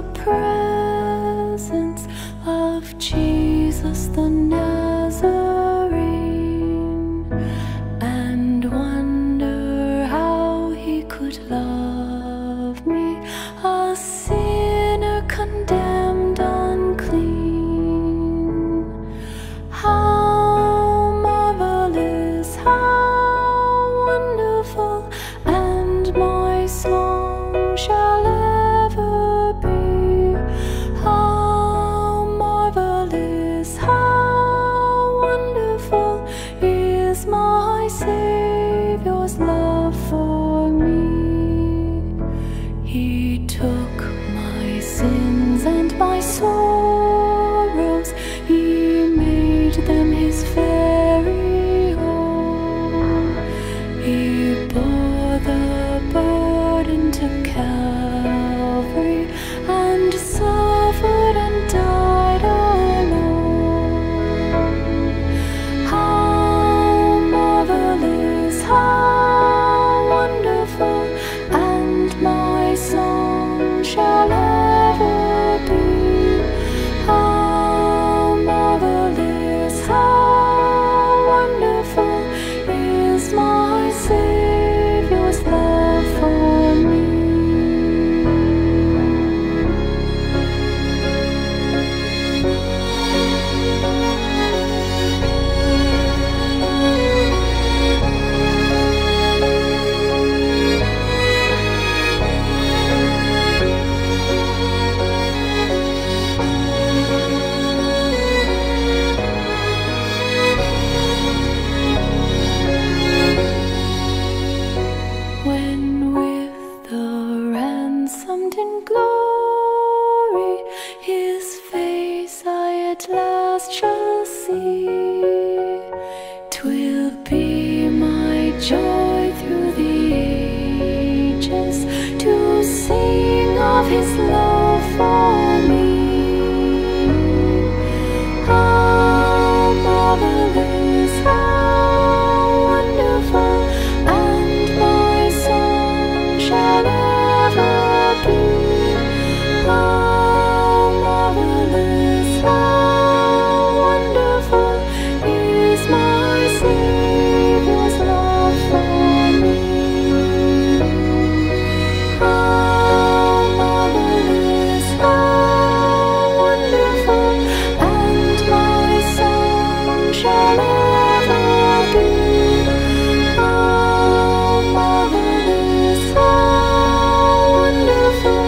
the presence of Jesus the Nazarene and wonder how he could love me, a sinner condemned unclean. How marvelous, how wonderful, and my song shall ever be. How marvelous, how wonderful is my Savior's love for me. He took my sins and my sorrows, he made them his very own. He bore the burden to Calvary and suffered and died alone. How marvelous, how wonderful, and my song shall ever be. How marvelous, how wonderful is my Savior's love for me. When with the ransomed in glory his face I at last shall see, 'twill be my joy through the ages to sing of his love for me. How marvelous, how wonderful, and my song shall ever be. How marvelous, how wonderful is my Savior's love for me. How marvelous, how wonderful, and my song shall ever be. How marvelous, how wonderful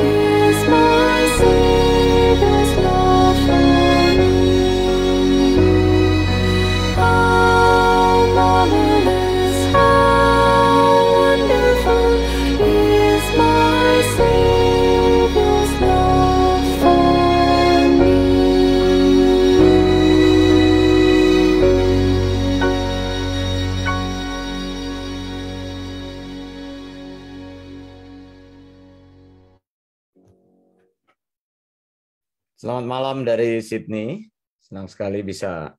is my Savior's love for me. How marvelous, how wonderful is my Savior's love for me. Selamat malam dari Sydney. Senang sekali bisa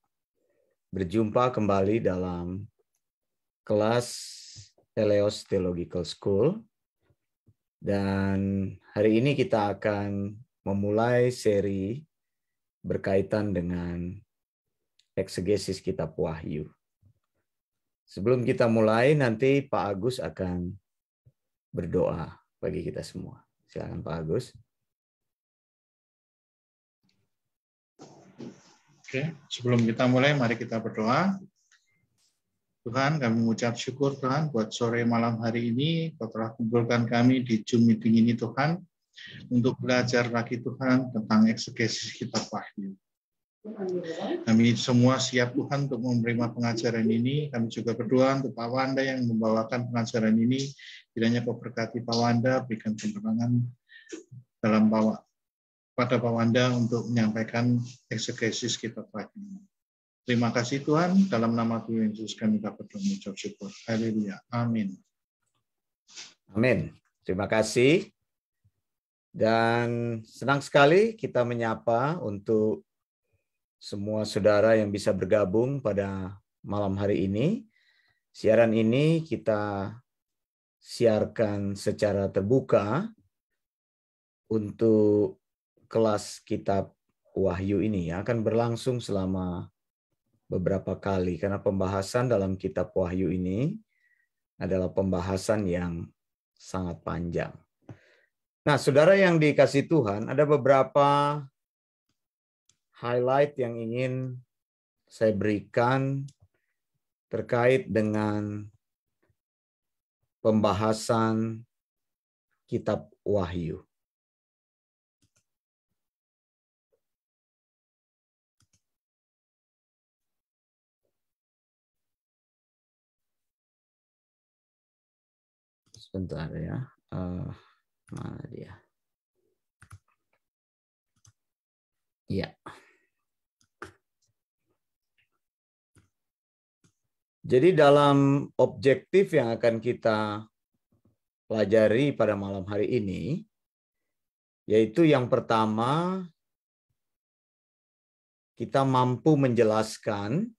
berjumpa kembali dalam kelas Eleos Theological School. Dan hari ini kita akan memulai seri berkaitan dengan eksegesis kitab Wahyu. Sebelum kita mulai, nanti Pak Agus akan berdoa bagi kita semua. Silakan Pak Agus. Oke, sebelum kita mulai, mari kita berdoa. Tuhan, kami mengucap syukur Tuhan buat sore malam hari ini, Kau telah kumpulkan kami di Zoom meeting ini Tuhan, untuk belajar lagi Tuhan tentang eksegesis kitab Wahyu. Kami semua siap Tuhan untuk menerima pengajaran ini. Kami juga berdoa untuk Pak Wanda yang membawakan pengajaran ini. Kiranya Kau berkati Pak Wanda, berikan penerangan dalam pada Pak Wanda untuk menyampaikan eksegesis kitab Wahyu. Terima kasih Tuhan, dalam nama Tuhan Yesus kami dapat mengucap syukur. Haleluya. Amin. Amin. Terima kasih. Dan senang sekali kita menyapa untuk semua saudara yang bisa bergabung pada malam hari ini. Siaran ini kita siarkan secara terbuka untuk kelas kitab Wahyu ini akan berlangsung selama beberapa kali karena pembahasan dalam kitab Wahyu ini adalah pembahasan yang sangat panjang. Nah, saudara yang dikasih Tuhan, ada beberapa highlight yang ingin saya berikan terkait dengan pembahasan kitab Wahyu. Sebentar ya. Mana dia? Ya. Jadi dalam objektif yang akan kita pelajari pada malam hari ini, yaitu yang pertama, kita mampu menjelaskan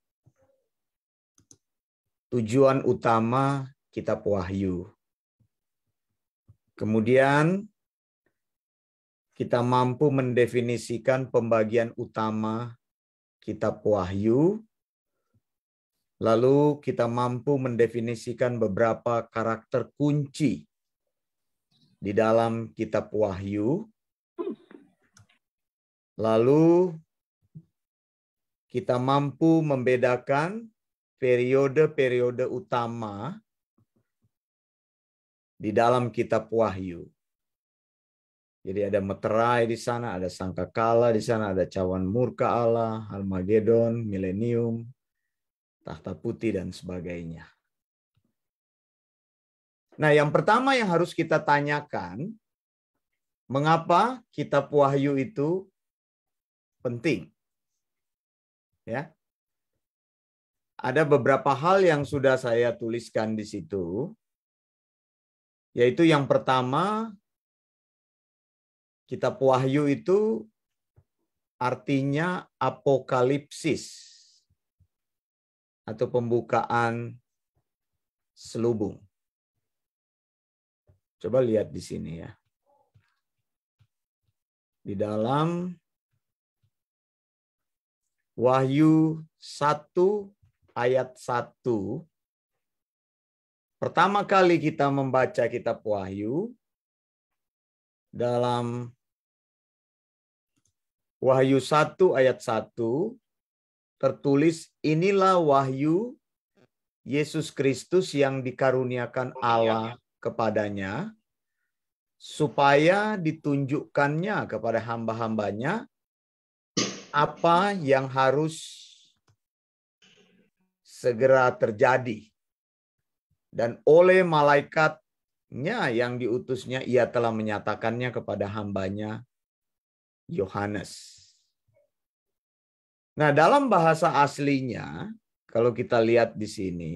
tujuan utama kitab Wahyu. Kemudian kita mampu mendefinisikan pembagian utama kitab Wahyu. Lalu kita mampu mendefinisikan beberapa karakter kunci di dalam kitab Wahyu. Lalu kita mampu membedakan periode-periode utama di dalam kitab Wahyu. Jadi ada meterai di sana, ada sangkakala di sana, ada cawan murka Allah, Armageddon, milenium, tahta putih dan sebagainya. Nah, yang pertama yang harus kita tanyakan, mengapa kitab Wahyu itu penting? Ya. Ada beberapa hal yang sudah saya tuliskan di situ. Yaitu yang pertama, kitab Wahyu itu artinya apokalipsis atau pembukaan selubung. Coba lihat di sini ya. Di dalam Wahyu 1 ayat 1, pertama kali kita membaca kitab Wahyu, dalam Wahyu 1 ayat 1, tertulis, inilah wahyu Yesus Kristus yang dikaruniakan Allah kepadanya, supaya ditunjukkannya kepada hamba-hambanya apa yang harus segera terjadi. Dan oleh malaikatnya yang diutusnya, ia telah menyatakannya kepada hambanya Yohanes. Nah, dalam bahasa aslinya, kalau kita lihat di sini,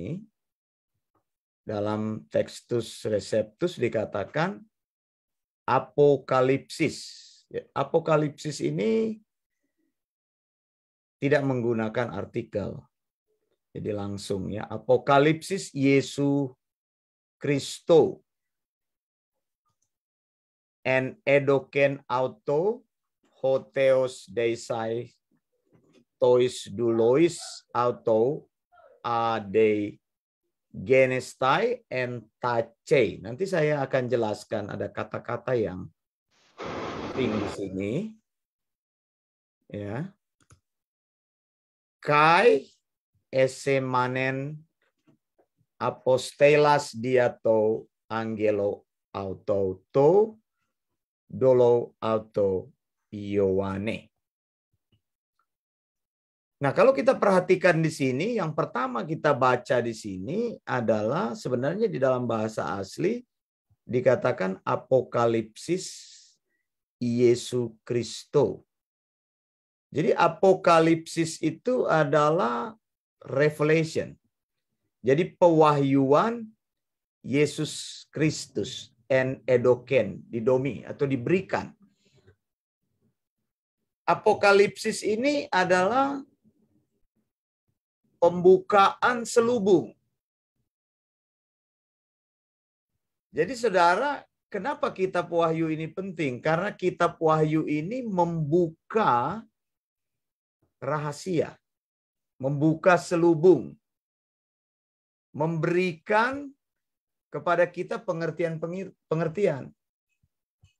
dalam Textus Receptus dikatakan apokalipsis. Apokalipsis ini tidak menggunakan artikel. Jadi langsung ya, apokalipsis Yesus Kristo en edoken auto hoteos deisai tois dulois auto ade genestai en tace. Nanti saya akan jelaskan, ada kata-kata yang penting di sini. Ya. Kai esemanen apostelas diato angelo auto to dolo auto Iowane. Nah, kalau kita perhatikan di sini, yang pertama kita baca di sini adalah sebenarnya di dalam bahasa asli dikatakan apokalipsis Yesus Kristo. Jadi apokalipsis itu adalah revelation. Jadi pewahyuan Yesus Kristus en edoken, didomi atau diberikan. Apokalipsis ini adalah pembukaan selubung. Jadi saudara, kenapa kitab Wahyu ini penting? Karena kitab Wahyu ini membuka rahasia, membuka selubung, memberikan kepada kita pengertian.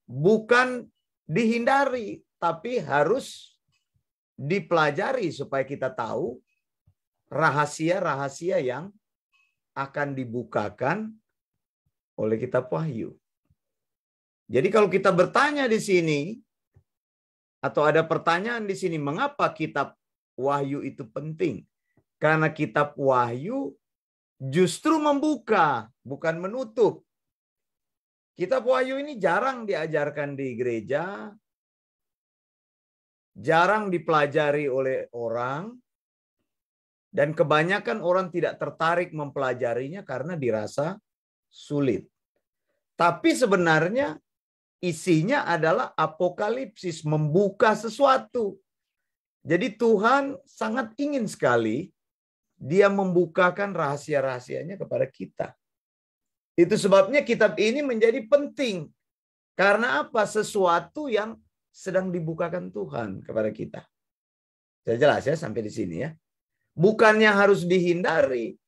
Bukan dihindari, tapi harus dipelajari supaya kita tahu rahasia-rahasia yang akan dibukakan oleh kitab Wahyu. Jadi kalau kita bertanya di sini, atau ada pertanyaan di sini, mengapa kitab Wahyu itu penting? Karena kitab Wahyu justru membuka, bukan menutup. Kitab Wahyu ini jarang diajarkan di gereja, jarang dipelajari oleh orang, dan kebanyakan orang tidak tertarik mempelajarinya karena dirasa sulit. Tapi sebenarnya isinya adalah apokalipsis, membuka sesuatu. Jadi Tuhan sangat ingin sekali Dia membukakan rahasia-rahasianya kepada kita. Itu sebabnya kitab ini menjadi penting. Karena apa? Sesuatu yang sedang dibukakan Tuhan kepada kita. Saya jelas ya sampai di sini ya. Bukannya harus dihindari,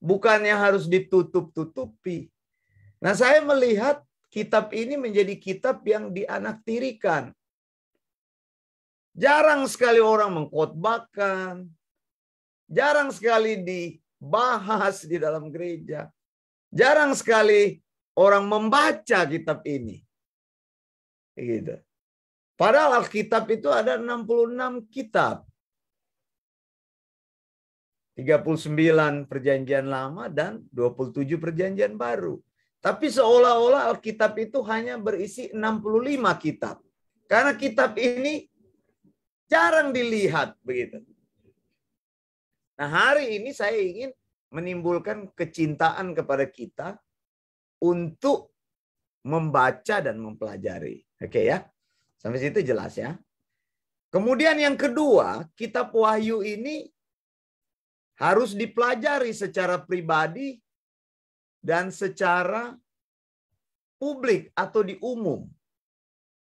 bukannya harus ditutup-tutupi. Nah, saya melihat kitab ini menjadi kitab yang dianaktirikan. Jarang sekali orang mengkhotbahkan, jarang sekali dibahas di dalam gereja. Jarang sekali orang membaca kitab ini. Gitu. Padahal Alkitab itu ada 66 kitab. 39 perjanjian lama dan 27 perjanjian baru. Tapi seolah-olah Alkitab itu hanya berisi 65 kitab. Karena kitab ini jarang dilihat begitu. Nah, hari ini saya ingin menimbulkan kecintaan kepada kita untuk membaca dan mempelajari. Oke ya? Sampai situ jelas ya. Kemudian yang kedua, kitab Wahyu ini harus dipelajari secara pribadi dan secara publik atau di umum.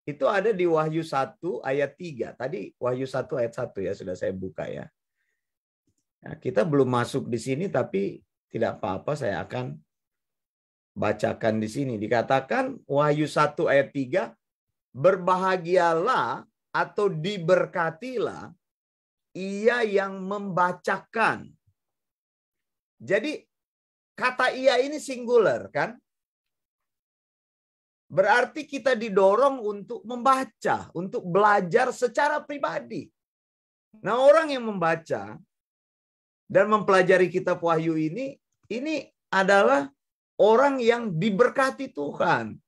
Itu ada di Wahyu 1 ayat 3. Tadi Wahyu 1 ayat 1 ya, sudah saya buka ya. Nah, kita belum masuk di sini tapi tidak apa-apa, saya akan bacakan di sini. Dikatakan Wahyu 1 ayat 3, berbahagialah atau diberkatilah ia yang membacakan. Jadi kata ia ini singular kan? Berarti kita didorong untuk membaca, untuk belajar secara pribadi. Nah, orang yang membaca dan mempelajari kitab Wahyu ini adalah orang yang diberkati Tuhan.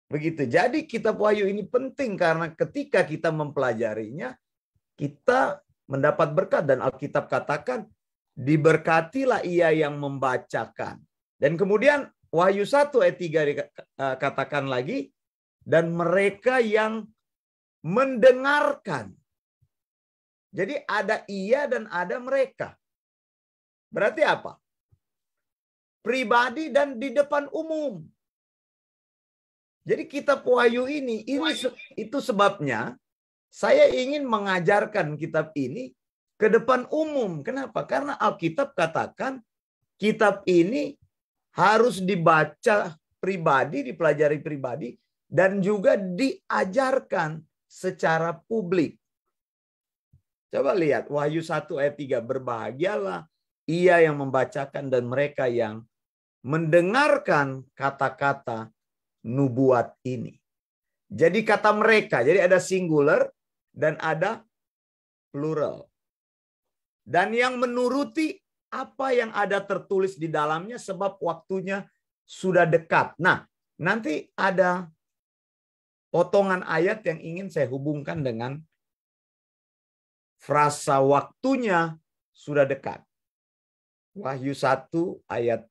Begitu. Jadi kitab Wahyu ini penting karena ketika kita mempelajarinya, kita mendapat berkat. Dan Alkitab katakan, diberkatilah ia yang membacakan. Dan kemudian Wahyu 1 ayat 3 katakan lagi, dan mereka yang mendengarkan. Jadi ada ia dan ada mereka. Berarti apa? Pribadi dan di depan umum. Jadi kitab Wahyu ini itu sebabnya saya ingin mengajarkan kitab ini ke depan umum. Kenapa? Karena Alkitab katakan kitab ini harus dibaca pribadi, dipelajari pribadi, dan juga diajarkan secara publik. Coba lihat Wahyu 1 ayat 3, berbahagialah ia yang membacakan dan mereka yang mendengarkan kata-kata nubuat ini. Jadi kata mereka, jadi ada singular dan ada plural. Dan yang menuruti apa yang ada tertulis di dalamnya sebab waktunya sudah dekat. Nah, nanti ada potongan ayat yang ingin saya hubungkan dengan frasa waktunya sudah dekat. Wahyu 1 ayat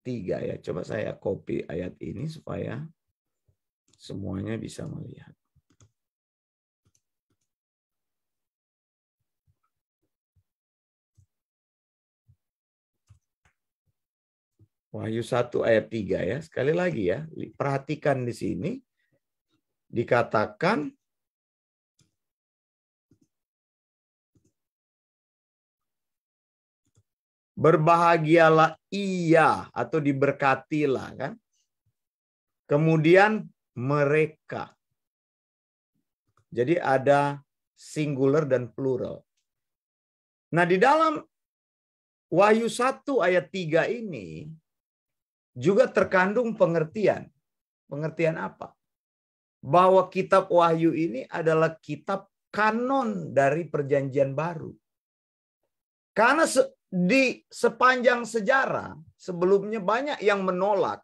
3 ya. Coba saya copy ayat ini supaya semuanya bisa melihat. Wahyu 1 ayat 3 ya. Sekali lagi ya, perhatikan di sini dikatakan berbahagialah ia atau diberkatilah kan. Kemudian mereka. Jadi ada singular dan plural. Nah, di dalam Wahyu 1 ayat 3 ini juga terkandung pengertian. Pengertian apa? Bahwa kitab Wahyu ini adalah kitab kanon dari Perjanjian Baru. Karena di sepanjang sejarah sebelumnya banyak yang menolak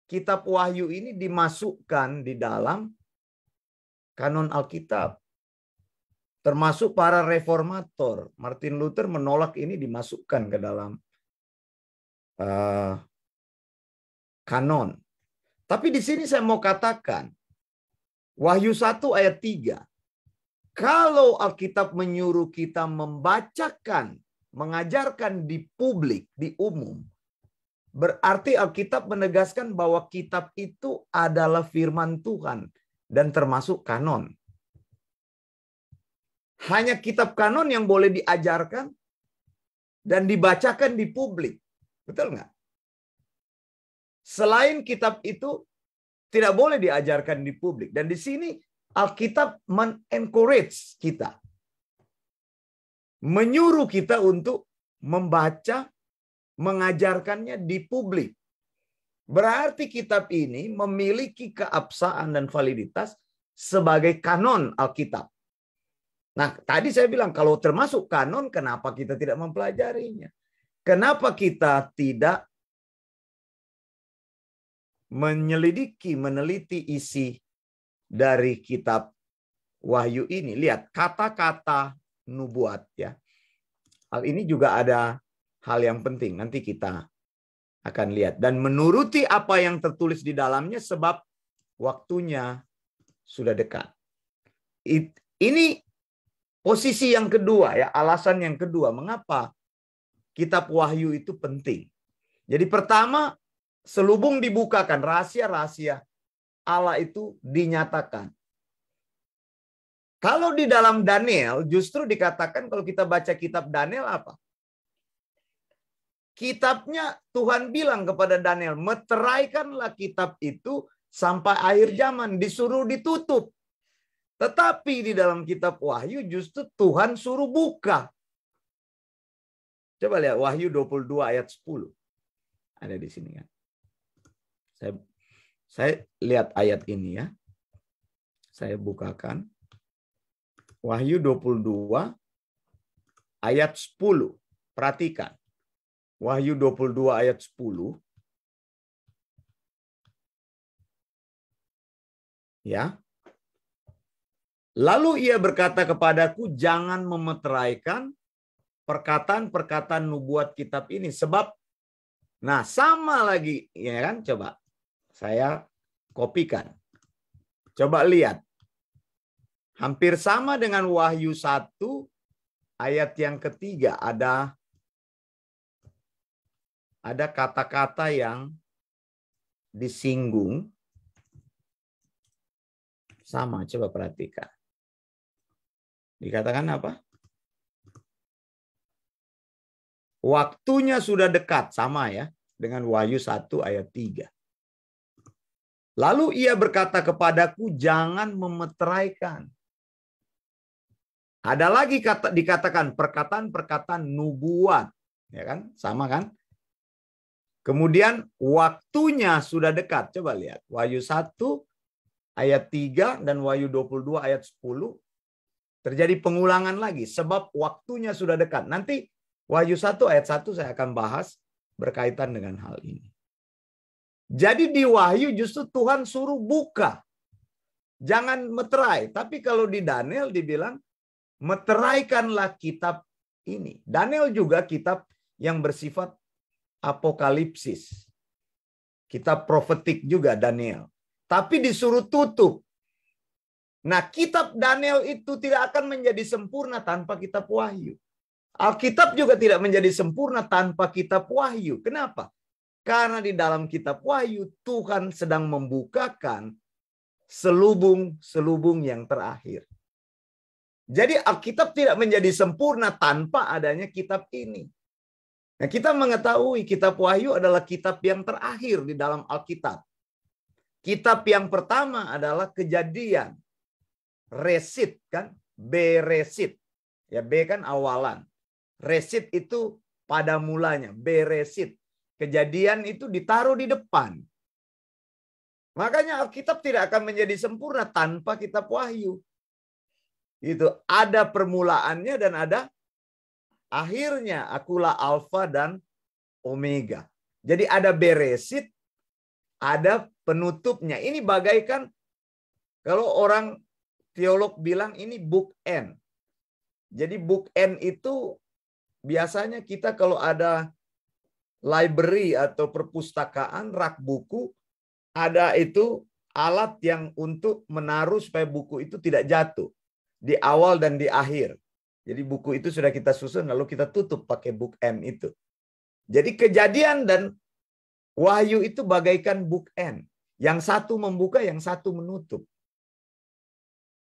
kitab Wahyu ini dimasukkan di dalam kanon Alkitab. Termasuk para reformator. Martin Luther menolak ini dimasukkan ke dalam kanon. Tapi di sini saya mau katakan, Wahyu 1 ayat 3. Kalau Alkitab menyuruh kita membacakan, mengajarkan di publik, di umum, berarti Alkitab menegaskan bahwa kitab itu adalah firman Tuhan dan termasuk kanon. Hanya kitab kanon yang boleh diajarkan dan dibacakan di publik. Betul nggak? Selain kitab itu tidak boleh diajarkan di publik. Dan di sini Alkitab men-encourage kita. Menyuruh kita untuk membaca, mengajarkannya di publik. Berarti kitab ini memiliki keabsahan dan validitas sebagai kanon Alkitab. Nah, tadi saya bilang kalau termasuk kanon, kenapa kita tidak mempelajarinya? Kenapa kita tidak menyelidiki, meneliti isi dari kitab Wahyu ini? Lihat kata-kata nubuat ya. Hal ini juga ada hal yang penting. Nanti kita akan lihat. Dan menuruti apa yang tertulis di dalamnya sebab waktunya sudah dekat. Ini posisi yang kedua ya, alasan yang kedua mengapa kitab Wahyu itu penting. Jadi pertama, selubung dibukakan, rahasia-rahasia Allah itu dinyatakan. Kalau di dalam Daniel justru dikatakan kalau kita baca kitab Daniel apa? Kitabnya Tuhan bilang kepada Daniel, meteraikanlah kitab itu sampai akhir zaman, disuruh ditutup. Tetapi di dalam kitab Wahyu justru Tuhan suruh buka. Coba lihat Wahyu 22 ayat 10. Ada di sini kan. Saya lihat ayat ini ya. Saya bukakan. Wahyu 22 ayat 10. Perhatikan. Wahyu 22 ayat 10. Ya. Lalu ia berkata kepadaku, jangan memeteraikan perkataan-perkataan nubuat kitab ini. Sebab, nah sama lagi, ya kan? Coba saya kopikan. Coba lihat. Hampir sama dengan Wahyu 1 ayat yang ketiga. Ada kata-kata yang disinggung. Sama, coba perhatikan. Dikatakan apa? Waktunya sudah dekat, sama ya dengan Wahyu 1 ayat 3. Lalu ia berkata kepadaku, jangan memeteraikan. Ada lagi dikatakan perkataan-perkataan nubuat, ya kan? Sama kan? Kemudian waktunya sudah dekat. Coba lihat Wahyu 1 ayat 3 dan Wahyu 22 ayat 10. Terjadi pengulangan lagi sebab waktunya sudah dekat. Nanti Wahyu 1 ayat 1 saya akan bahas berkaitan dengan hal ini. Jadi di Wahyu justru Tuhan suruh buka. Jangan meterai. Tapi kalau di Daniel dibilang meteraikanlah kitab ini. Daniel juga kitab yang bersifat apokalipsis. Kitab profetik juga Daniel. Tapi disuruh tutup. Nah, kitab Daniel itu tidak akan menjadi sempurna tanpa kitab Wahyu. Alkitab juga tidak menjadi sempurna tanpa kitab Wahyu. Kenapa? Karena di dalam kitab Wahyu Tuhan sedang membukakan selubung-selubung yang terakhir. Jadi Alkitab tidak menjadi sempurna tanpa adanya kitab ini. Nah, kita mengetahui kitab Wahyu adalah kitab yang terakhir di dalam Alkitab. Kitab yang pertama adalah Kejadian. Resit kan? Beresit. Ya, B kan awalan. Resit itu pada mulanya. Beresit. Kejadian itu ditaruh di depan. Makanya Alkitab tidak akan menjadi sempurna tanpa kitab Wahyu. Itu ada permulaannya dan ada akhirnya. Akulah Alfa dan Omega. Jadi ada beresit, ada penutupnya. Ini bagaikan kalau orang teolog bilang ini bookend. Jadi bookend itu biasanya kita kalau ada library atau perpustakaan, rak buku, ada itu alat yang untuk menaruh supaya buku itu tidak jatuh. Di awal dan di akhir. Jadi buku itu sudah kita susun lalu kita tutup pakai bookend itu. Jadi Kejadian dan Wahyu itu bagaikan bookend. Yang satu membuka, yang satu menutup.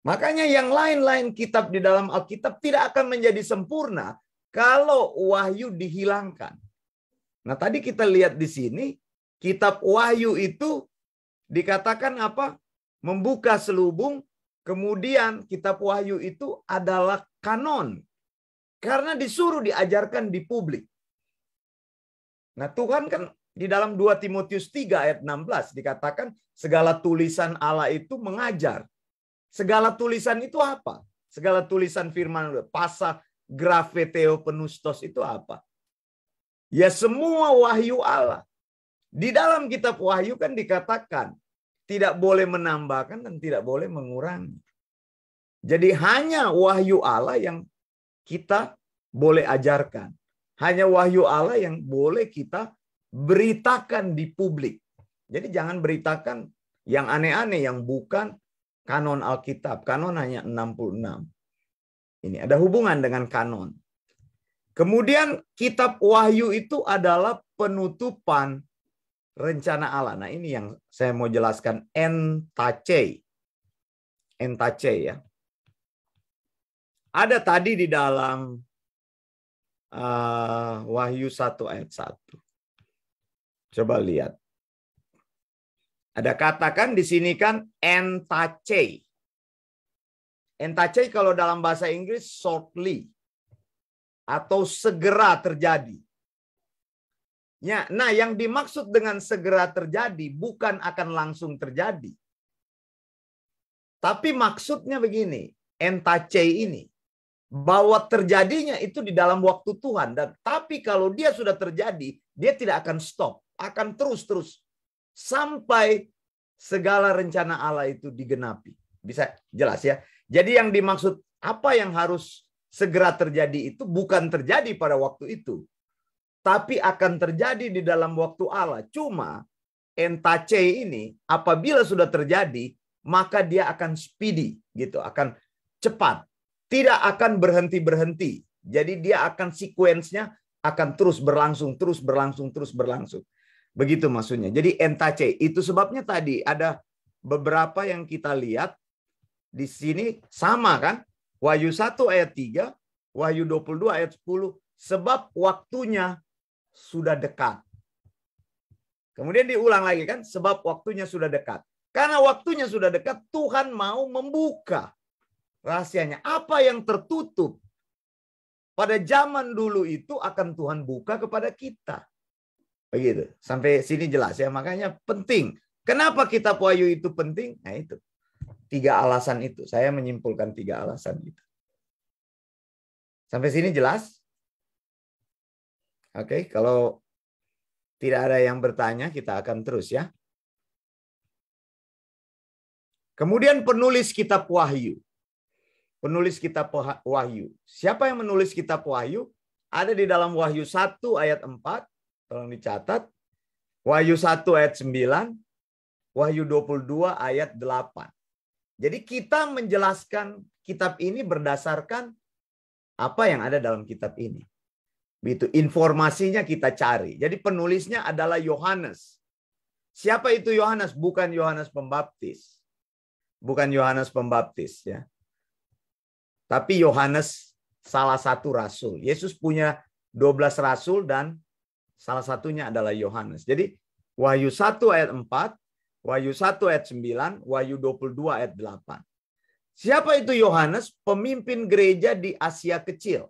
Makanya yang lain-lain kitab di dalam Alkitab tidak akan menjadi sempurna kalau Wahyu dihilangkan. Nah, tadi kita lihat di sini kitab Wahyu itu dikatakan apa? Membuka selubung. Kemudian kitab Wahyu itu adalah kanon. Karena disuruh diajarkan di publik. Nah, Tuhan kan di dalam 2 Timotius 3 ayat 16 dikatakan segala tulisan Allah itu mengajar. Segala tulisan itu apa? Segala tulisan firman, pasa, grafe, theopneustos itu apa? Ya semua wahyu Allah. Di dalam kitab Wahyu kan dikatakan tidak boleh menambahkan dan tidak boleh mengurangi. Jadi hanya wahyu Allah yang kita boleh ajarkan. Hanya wahyu Allah yang boleh kita beritakan di publik. Jadi jangan beritakan yang aneh-aneh yang bukan kanon Alkitab. Kanon hanya 66. Ini ada hubungan dengan kanon. Kemudian kitab Wahyu itu adalah penutupan rencana Allah. Nah, ini yang saya mau jelaskan. Entace. Entace ya. Ada tadi di dalam Wahyu 1 ayat 1. Coba lihat. Ada katakan di sini kan entace. Entace kalau dalam bahasa Inggris shortly atau segera terjadi. Ya, nah, yang dimaksud dengan segera terjadi bukan akan langsung terjadi. Tapi maksudnya begini, entace ini bahwa terjadinya itu di dalam waktu Tuhan, dan tapi kalau dia sudah terjadi, dia tidak akan stop, akan terus sampai segala rencana Allah itu digenapi. Bisa jelas ya? Jadi yang dimaksud apa yang harus segera terjadi itu bukan terjadi pada waktu itu, tapi akan terjadi di dalam waktu Allah. Cuma entace ini apabila sudah terjadi, maka dia akan speedy gitu, akan cepat, tidak akan berhenti-berhenti. Jadi dia akan sekuensnya akan terus berlangsung. Begitu maksudnya. Jadi entace itu sebabnya tadi ada beberapa yang kita lihat di sini sama kan? Wahyu 1 ayat 3, Wahyu 22 ayat 10, sebab waktunya sudah dekat. Kemudian diulang lagi kan, sebab waktunya sudah dekat. Karena waktunya sudah dekat, Tuhan mau membuka rahasianya. Apa yang tertutup pada zaman dulu itu akan Tuhan buka kepada kita. Begitu. Sampai sini jelas ya. Makanya penting. Kenapa kitab Wahyu itu penting? Nah itu. 3 alasan itu. Saya menyimpulkan 3 alasan itu. Sampai sini jelas? Oke, kalau tidak ada yang bertanya, kita akan terus ya. Kemudian penulis kitab Wahyu. Penulis kitab Wahyu. Siapa yang menulis kitab Wahyu? Ada di dalam Wahyu 1 ayat 4. Tolong dicatat. Wahyu 1 ayat 9. Wahyu 22 ayat 8. Jadi kita menjelaskan kitab ini berdasarkan apa yang ada dalam kitab ini. Begitu, informasinya kita cari. Jadi penulisnya adalah Yohanes. Siapa itu Yohanes? Bukan Yohanes Pembaptis. Bukan Yohanes Pembaptis ya. Tapi Yohanes salah satu rasul. Yesus punya 12 rasul dan salah satunya adalah Yohanes. Jadi Wahyu 1 ayat 4, Wahyu 1 ayat 9, Wahyu 22 ayat 8. Siapa itu Yohanes? Pemimpin gereja di Asia Kecil.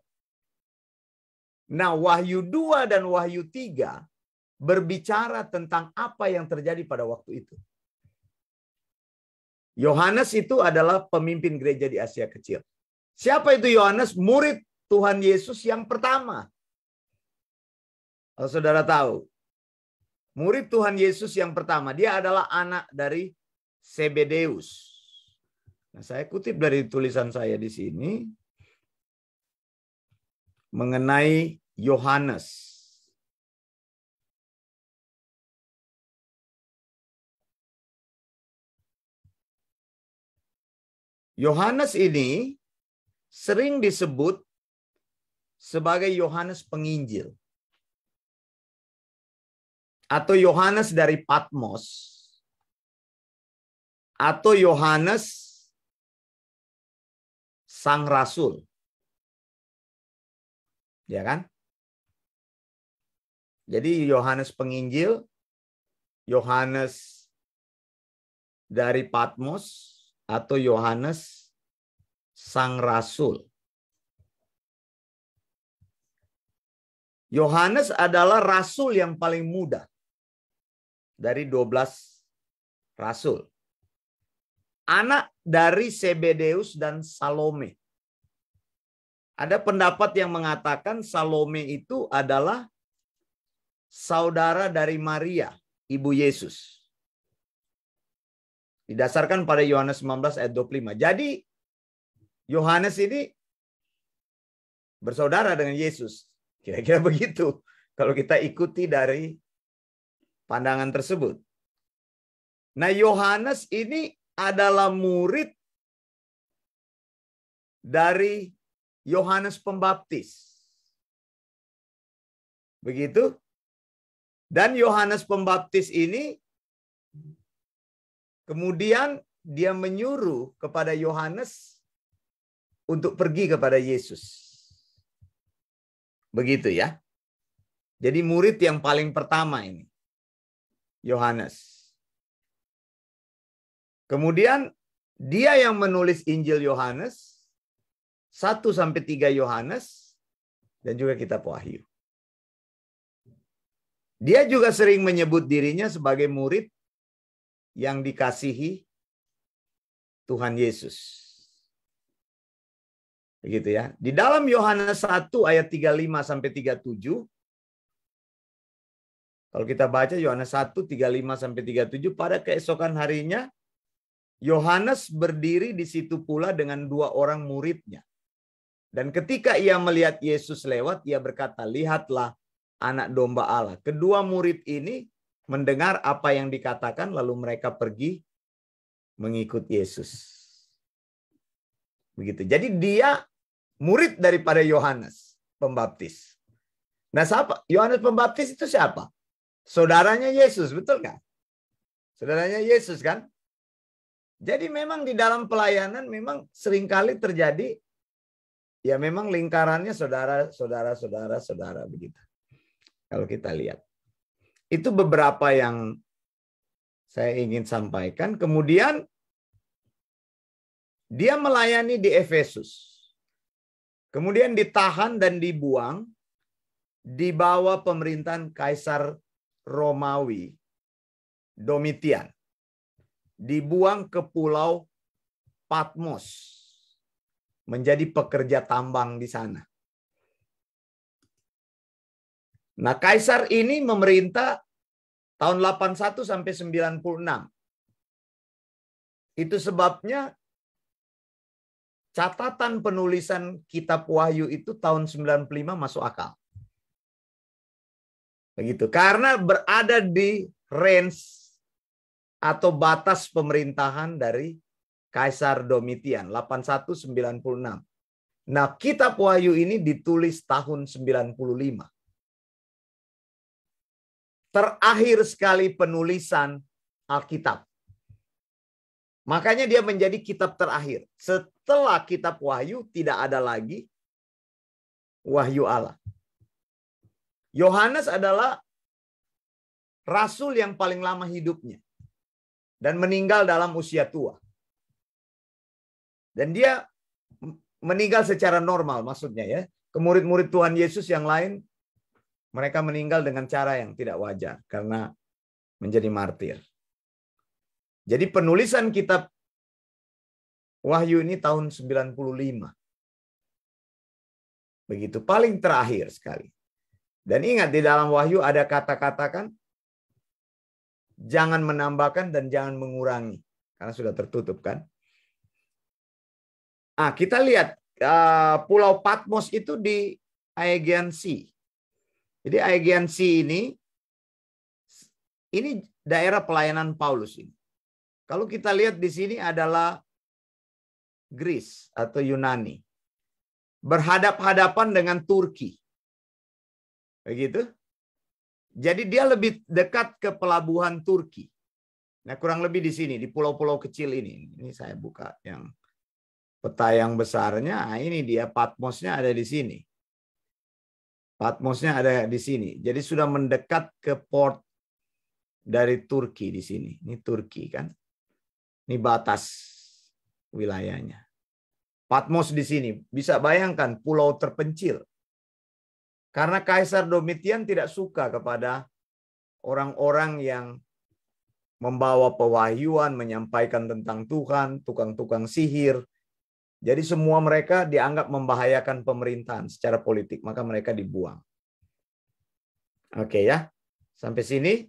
Nah, Wahyu 2 dan Wahyu 3 berbicara tentang apa yang terjadi pada waktu itu. Yohanes itu adalah pemimpin gereja di Asia Kecil. Siapa itu Yohanes? Murid Tuhan Yesus yang pertama. Kalau saudara tahu, murid Tuhan Yesus yang pertama, dia adalah anak dari Zebedeus. Nah, saya kutip dari tulisan saya di sini mengenai Yohanes. Yohanes ini sering disebut sebagai Yohanes Penginjil atau Yohanes dari Patmos atau Yohanes Sang Rasul. Ya kan? Jadi Yohanes Penginjil, Yohanes dari Patmos, atau Yohanes Sang Rasul. Yohanes adalah rasul yang paling muda dari 12 rasul. Anak dari Zebedeus dan Salome. Ada pendapat yang mengatakan Salome itu adalah saudara dari Maria, ibu Yesus. Didasarkan pada Yohanes 19 ayat 25. Jadi Yohanes ini bersaudara dengan Yesus. Kira-kira begitu kalau kita ikuti dari pandangan tersebut. Nah, Yohanes ini adalah murid dari Yohanes Pembaptis. Begitu? Dan Yohanes Pembaptis ini kemudian dia menyuruh kepada Yohanes untuk pergi kepada Yesus. Begitu ya. Jadi murid yang paling pertama ini, Yohanes. Kemudian dia yang menulis Injil Yohanes, 1-3 Yohanes, dan juga kitab Wahyu. Dia juga sering menyebut dirinya sebagai murid yang dikasihi Tuhan Yesus. Begitu ya. Di dalam Yohanes 1 ayat 35-37, kalau kita baca Yohanes 1, 35-37, pada keesokan harinya, Yohanes berdiri di situ pula dengan 2 orang muridnya. Dan ketika ia melihat Yesus lewat, ia berkata, "Lihatlah anak domba Allah." Kedua murid ini mendengar apa yang dikatakan, lalu mereka pergi mengikut Yesus. Begitu. Jadi dia murid daripada Yohanes Pembaptis. Nah, siapa? Yohanes Pembaptis itu siapa? Saudaranya Yesus, betul kan? Saudaranya Yesus kan? Jadi memang di dalam pelayanan memang seringkali terjadi, ya memang lingkarannya saudara begitu. Kalau kita lihat. Itu beberapa yang saya ingin sampaikan. Kemudian dia melayani di Efesus. Kemudian ditahan dan dibuang di bawah pemerintahan Kaisar Romawi Domitian. Dibuang ke pulau Patmos. Menjadi pekerja tambang di sana. Nah, Kaisar ini memerintah tahun 81 sampai 96. Itu sebabnya catatan penulisan kitab Wahyu itu tahun 95 masuk akal. Begitu. Karena berada di range atau batas pemerintahan dari Kaisar Domitian 81-96. Nah, kitab Wahyu ini ditulis tahun 95. Terakhir sekali penulisan Alkitab. Makanya dia menjadi kitab terakhir. Setelah kitab Wahyu tidak ada lagi Wahyu Allah. Yohanes adalah rasul yang paling lama hidupnya dan meninggal dalam usia tua. Dan dia meninggal secara normal maksudnya ya. Murid-murid Tuhan Yesus yang lain mereka meninggal dengan cara yang tidak wajar karena menjadi martir. Jadi penulisan kitab Wahyu ini tahun 95. Begitu, paling terakhir sekali. Dan ingat di dalam Wahyu ada kata-kata kan, jangan menambahkan dan jangan mengurangi. Karena sudah tertutup kan. Kita lihat Pulau Patmos itu di Aegean Sea. Jadi Aegean Sea ini daerah pelayanan Paulus ini. Kalau kita lihat di sini adalah Greece atau Yunani. Berhadap-hadapan dengan Turki. Begitu. Jadi dia lebih dekat ke pelabuhan Turki. Nah, kurang lebih di sini, di pulau-pulau kecil ini. Ini saya buka yang peta yang besarnya. Nah, ini dia Patmosnya ada di sini. Patmosnya ada di sini. Jadi sudah mendekat ke port dari Turki di sini. Ini Turki kan. Ini batas wilayahnya. Patmos di sini. Bisa bayangkan pulau terpencil. Karena Kaisar Domitian tidak suka kepada orang-orang yang membawa pewahyuan, menyampaikan tentang Tuhan, tukang-tukang sihir. Jadi semua mereka dianggap membahayakan pemerintahan secara politik, maka mereka dibuang. Oke ya, sampai sini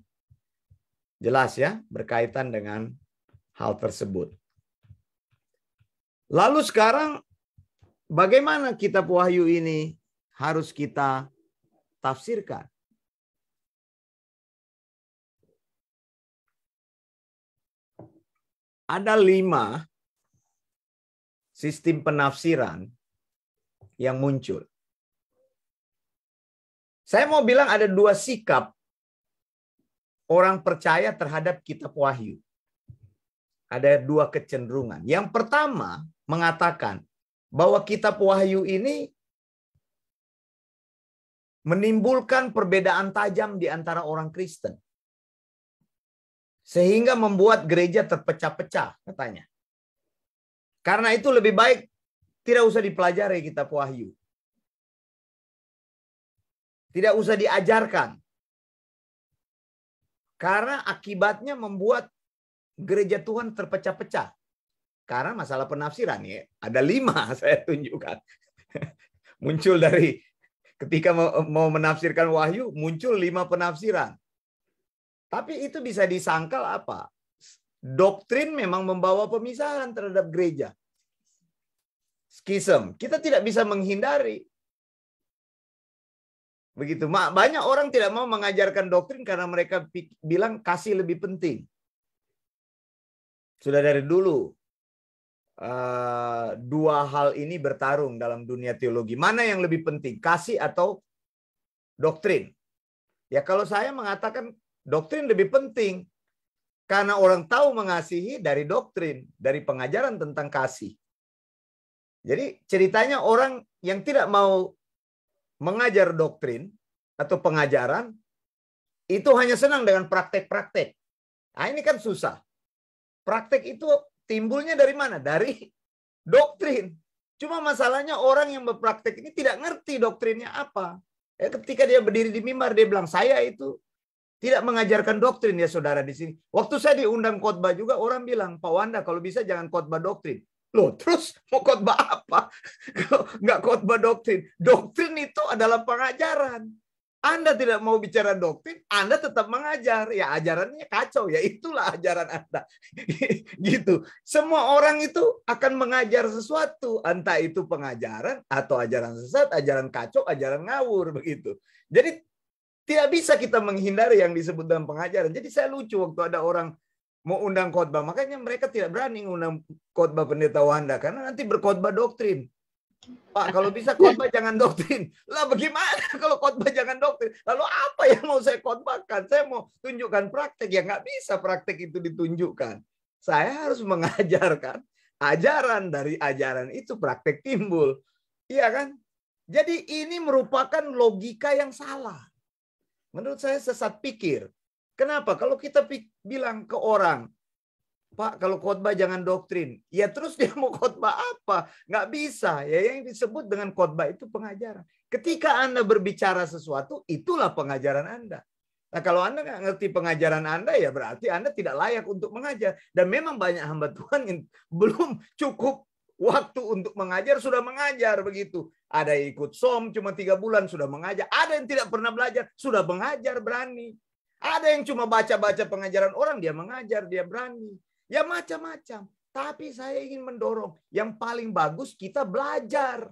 jelas ya, berkaitan dengan hal tersebut. Lalu sekarang bagaimana kitab Wahyu ini harus kita tafsirkan? Ada 5 sistem penafsiran yang muncul. Saya mau bilang ada 2 sikap orang percaya terhadap kitab Wahyu. Ada 2 kecenderungan. Yang pertama mengatakan bahwa kitab Wahyu ini menimbulkan perbedaan tajam di antara orang Kristen. Sehingga membuat gereja terpecah-pecah katanya. Karena itu lebih baik tidak usah dipelajari kitab Wahyu. Tidak usah diajarkan. Karena akibatnya membuat gereja Tuhan terpecah-pecah. Karena masalah penafsiran ya. Ada 5 saya tunjukkan. Muncul dari ketika mau menafsirkan Wahyu, muncul 5 penafsiran. Tapi itu bisa disangkal apa? Doktrin memang membawa pemisahan terhadap gereja. Skism. Kita tidak bisa menghindari. Begitu. Banyak orang tidak mau mengajarkan doktrin karena mereka bilang kasih lebih penting. Sudah dari dulu. 2 hal ini bertarung dalam dunia teologi. Mana yang lebih penting? Kasih atau doktrin? Ya kalau saya mengatakan doktrin lebih penting. Karena orang tahu mengasihi dari doktrin, dari pengajaran tentang kasih. Jadi ceritanya orang yang tidak mau mengajar doktrin atau pengajaran, itu hanya senang dengan praktek-praktek. Nah ini kan susah. Praktek itu timbulnya dari mana? Dari doktrin. Cuma masalahnya orang yang berpraktek ini tidak ngerti doktrinnya apa. Ketika dia berdiri di mimbar, dia bilang, saya itu tidak mengajarkan doktrin ya saudara di sini. Waktu saya diundang khotbah juga orang bilang, Pak Wanda kalau bisa jangan khotbah doktrin. Loh terus mau khotbah apa? Kalau nggak khotbah doktrin. Doktrin itu adalah pengajaran. Anda tidak mau bicara doktrin, Anda tetap mengajar. Ya ajarannya kacau, ya itulah ajaran Anda. Gitu. Semua orang itu akan mengajar sesuatu. Entah itu pengajaran atau ajaran sesat, ajaran kacau, ajaran ngawur. Begitu. Jadi tidak bisa kita menghindari yang disebut dalam pengajaran. Jadi saya lucu waktu ada orang mau undang khotbah. Makanya mereka tidak berani undang khotbah pendeta Wanda. Karena nanti berkhotbah doktrin. Pak, kalau bisa khotbah jangan doktrin. Lah bagaimana kalau khotbah jangan doktrin? Lalu apa yang mau saya khotbahkan? Saya mau tunjukkan praktek. Ya nggak bisa praktek itu ditunjukkan. Saya harus mengajarkan ajaran, dari ajaran itu praktek timbul. Iya kan? Jadi ini merupakan logika yang salah. Menurut saya sesat pikir. Kenapa? Kalau kita bilang ke orang, Pak, kalau khotbah jangan doktrin. Ya terus dia mau khotbah apa? Nggak bisa. Ya yang disebut dengan khotbah itu pengajaran. Ketika Anda berbicara sesuatu, itulah pengajaran Anda. Nah, kalau Anda nggak ngerti pengajaran Anda, ya berarti Anda tidak layak untuk mengajar. Dan memang banyak hamba Tuhan yang belum cukup waktu untuk mengajar, sudah mengajar begitu. Ada yang ikut SOM cuma 3 bulan sudah mengajar. Ada yang tidak pernah belajar, sudah mengajar berani. Ada yang cuma baca-baca pengajaran orang, dia mengajar, dia berani. Ya macam-macam. Tapi saya ingin mendorong yang paling bagus kita belajar.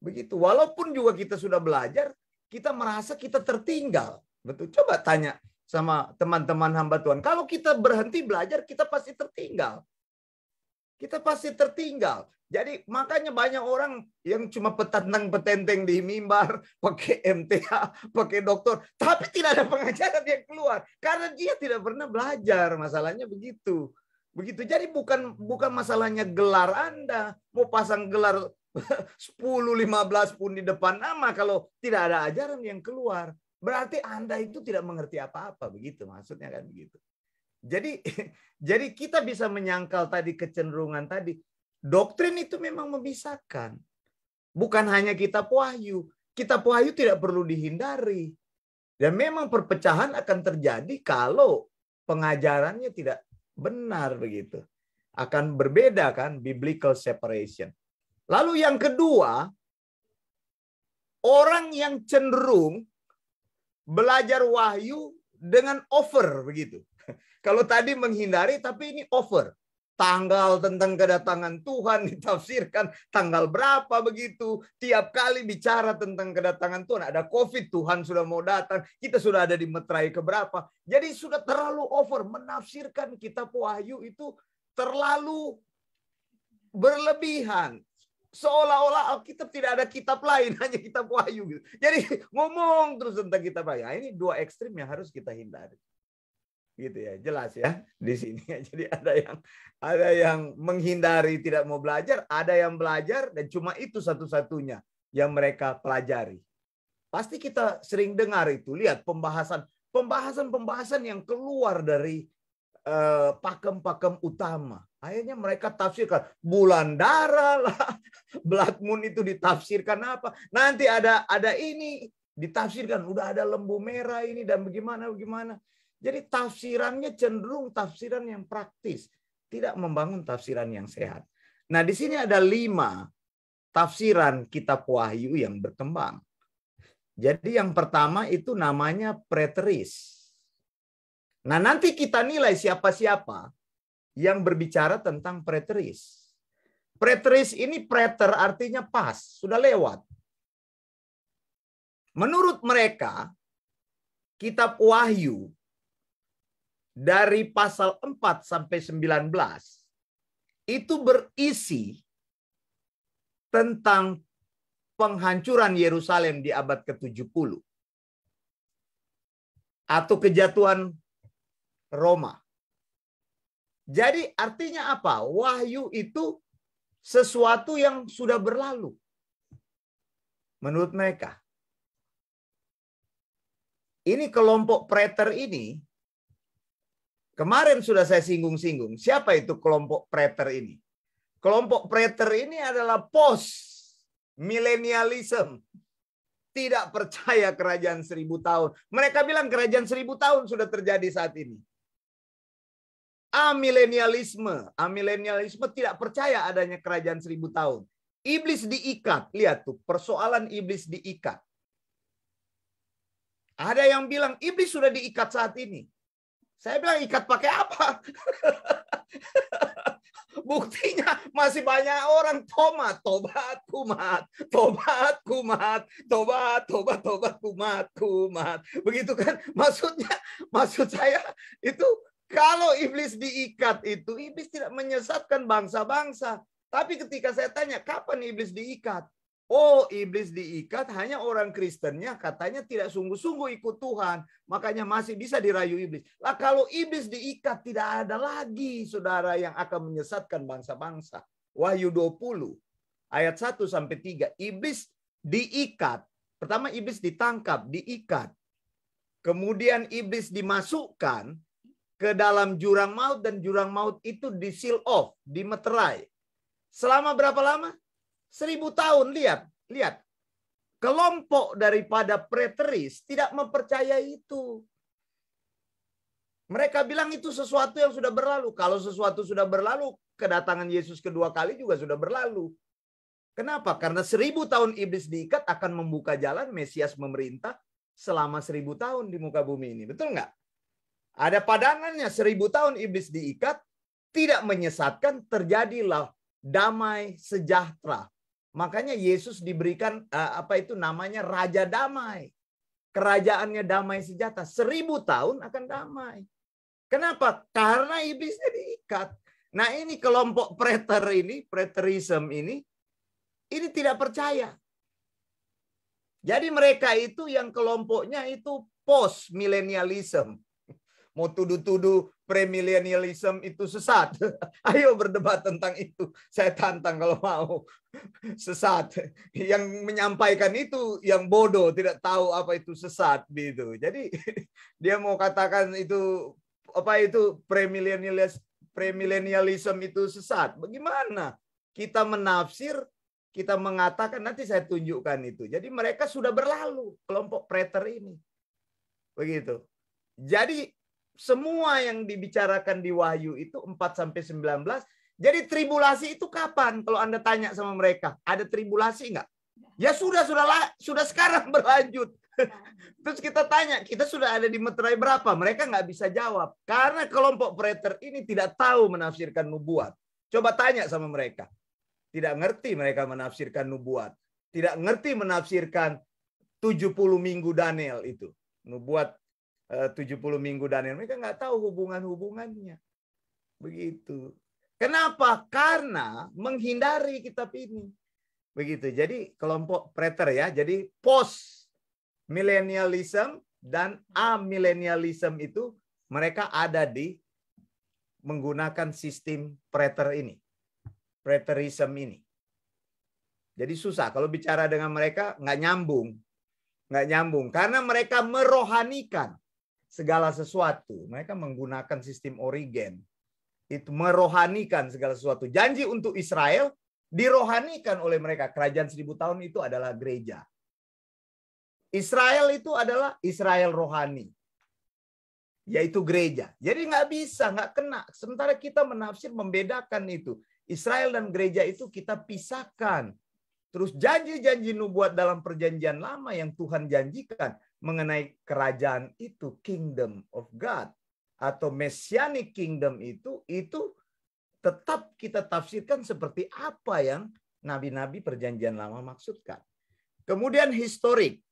Begitu. Walaupun juga kita sudah belajar, kita merasa kita tertinggal. Betul. Coba tanya sama teman-teman hamba Tuhan. Kalau kita berhenti belajar, kita pasti tertinggal. Kita pasti tertinggal. Jadi makanya banyak orang yang cuma petentang-petenteng di mimbar, pakai MTA, pakai doktor, tapi tidak ada pengajaran yang keluar karena dia tidak pernah belajar. Masalahnya begitu. Begitu. Jadi bukan masalahnya gelar Anda. Mau pasang gelar 10-15 pun di depan nama, kalau tidak ada ajaran yang keluar, berarti Anda itu tidak mengerti apa-apa. Begitu maksudnya kan begitu. Jadi kita bisa menyangkal tadi kecenderungan tadi. Doktrin itu memang memisahkan. Bukan hanya kitab Wahyu. Kitab Wahyu tidak perlu dihindari. Dan memang perpecahan akan terjadi kalau pengajarannya tidak benar begitu. Akan berbeda kan, biblical separation. Lalu yang kedua, orang yang cenderung belajar wahyu dengan over begitu. Kalau tadi menghindari, tapi ini over. Tanggal tentang kedatangan Tuhan ditafsirkan tanggal berapa begitu. Tiap kali bicara tentang kedatangan Tuhan, ada COVID, Tuhan sudah mau datang, kita sudah ada di meterai keberapa. Jadi sudah terlalu over, menafsirkan kitab Wahyu itu terlalu berlebihan. Seolah-olah Alkitab tidak ada kitab lain, hanya kitab Wahyu. Jadi ngomong terus tentang kitab Wahyu. Nah, ini dua ekstrim yang harus kita hindari. Gitu ya, jelas ya di sini. Jadi ada yang menghindari, tidak mau belajar, ada yang belajar dan cuma itu satu-satunya yang mereka pelajari. Pasti kita sering dengar itu, lihat pembahasan yang keluar dari pakem-pakem utama. Akhirnya mereka tafsirkan bulan darah lah, blood moon itu ditafsirkan apa? Nanti ada ini ditafsirkan udah ada lembu merah ini dan bagaimana. Jadi tafsirannya cenderung tafsiran yang praktis, tidak membangun tafsiran yang sehat. Nah, di sini ada 5 tafsiran kitab Wahyu yang berkembang. Jadi yang pertama itu namanya preteris. Nah, nanti kita nilai siapa-siapa yang berbicara tentang preteris. Preteris ini preter artinya pas, sudah lewat. Menurut mereka, kitab Wahyu dari pasal 4 sampai 19 itu berisi tentang penghancuran Yerusalem di abad ke-70 atau kejatuhan Roma. Jadi artinya apa? Wahyu itu sesuatu yang sudah berlalu. Menurut mereka. Ini kelompok preter ini, kemarin sudah saya singgung-singgung. Siapa itu kelompok preter ini? Kelompok preter ini adalah post-millennialism. Tidak percaya kerajaan 1000 tahun. Mereka bilang kerajaan 1000 tahun sudah terjadi saat ini. Amilenialisme tidak percaya adanya kerajaan 1000 tahun. Iblis diikat. Lihat tuh, persoalan iblis diikat. Ada yang bilang iblis sudah diikat saat ini. Saya bilang ikat pakai apa? Buktinya masih banyak orang tobat, kumat. Begitu kan? Maksud saya itu kalau iblis diikat itu, iblis tidak menyesatkan bangsa-bangsa. Tapi ketika saya tanya, kapan iblis diikat? Oh, iblis diikat hanya orang Kristennya katanya tidak sungguh-sungguh ikut Tuhan. Makanya masih bisa dirayu iblis. Lah kalau iblis diikat tidak ada lagi saudara yang akan menyesatkan bangsa-bangsa. Wahyu 20 ayat 1-3. Iblis diikat. Pertama iblis ditangkap, diikat. Kemudian iblis dimasukkan ke dalam jurang maut dan jurang maut itu di seal off, dimeterai. Selama berapa lama? 1000 tahun. Lihat. Kelompok daripada preteris tidak mempercayai itu. Mereka bilang itu sesuatu yang sudah berlalu. Kalau sesuatu sudah berlalu, kedatangan Yesus kedua kali juga sudah berlalu. Kenapa? Karena 1000 tahun iblis diikat akan membuka jalan Mesias memerintah selama 1000 tahun di muka bumi ini. Betul nggak? Ada padanannya 1000 tahun iblis diikat, tidak menyesatkan, terjadilah damai sejahtera. Makanya Yesus diberikan namanya Raja Damai. Kerajaannya damai sejahtera. 1000 tahun akan damai. Kenapa? Karena iblisnya diikat. Nah ini kelompok preterism ini tidak percaya. Jadi mereka itu yang kelompoknya itu post millennialism. Mau tuduh-tuduh premillennialism itu sesat. Ayo berdebat tentang itu. Saya tantang kalau mau. Sesat. Yang menyampaikan itu yang bodoh, tidak tahu apa itu sesat gitu. Jadi dia mau katakan itu premillennialism itu sesat. Bagaimana? Kita menafsir, kita mengatakan, nanti saya tunjukkan itu. Jadi mereka sudah berlalu, kelompok preter ini. Begitu. Jadi semua yang dibicarakan di Wahyu itu 4-19. Jadi tribulasi itu kapan? Kalau Anda tanya sama mereka, ada tribulasi enggak? Ya sudah sekarang berlanjut. Terus kita tanya, kita sudah ada di meterai berapa? Mereka nggak bisa jawab. Karena kelompok preter ini tidak tahu menafsirkan nubuat. Coba tanya sama mereka. Tidak ngerti mereka menafsirkan nubuat. Tidak ngerti menafsirkan 70 minggu Daniel itu. Nubuat 70 minggu Daniel. Mereka nggak tahu hubungan-hubungannya. Begitu. Kenapa? Karena menghindari kitab ini. Begitu. Jadi kelompok preter ya. Jadi post millennialism dan amillennialism itu mereka ada di menggunakan sistem preter ini. Preterism ini. Jadi susah. Kalau bicara dengan mereka nggak nyambung. Nggak nyambung. Karena mereka merohanikan segala sesuatu. Mereka menggunakan sistem Origen. Itu merohanikan segala sesuatu. Janji untuk Israel dirohanikan oleh mereka. Kerajaan 1000 tahun itu adalah gereja. Israel itu adalah Israel rohani. Yaitu gereja. Jadi nggak bisa, nggak kena. Sementara kita menafsir membedakan itu. Israel dan gereja itu kita pisahkan. Terus janji-janji nubuat dalam perjanjian lama yang Tuhan janjikan mengenai kerajaan itu, kingdom of God atau messianic kingdom itu tetap kita tafsirkan seperti apa yang nabi-nabi perjanjian lama maksudkan. Kemudian historik.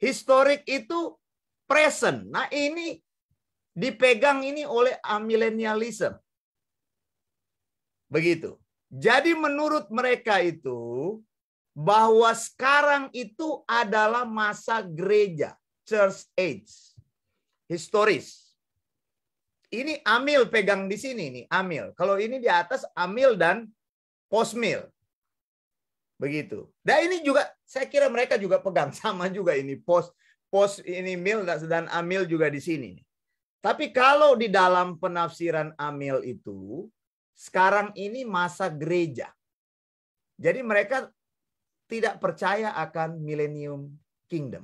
Historik itu present. Nah ini dipegang ini oleh amillennialism. Begitu. Jadi menurut mereka itu bahwa sekarang itu adalah masa gereja, church age, historis. Ini amil pegang di sini nih, amil. Kalau ini di atas amil dan postmil. Begitu. Dan ini juga saya kira mereka juga pegang sama juga ini post ini mil dan amil juga di sini. Tapi kalau di dalam penafsiran amil itu sekarang ini masa gereja. Jadi mereka tidak percaya akan millennium kingdom.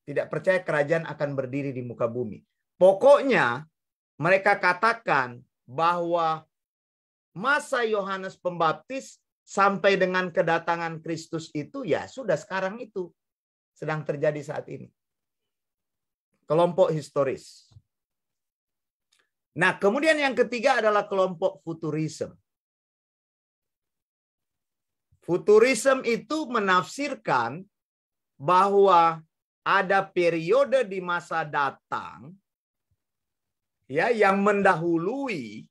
Tidak percaya kerajaan akan berdiri di muka bumi. Pokoknya mereka katakan bahwa masa Yohanes Pembaptis sampai dengan kedatangan Kristus itu ya sudah sekarang itu sedang terjadi saat ini. Kelompok historis. Nah, kemudian yang ketiga adalah kelompok futurism. Futurism itu menafsirkan bahwa ada periode di masa datang ya yang mendahului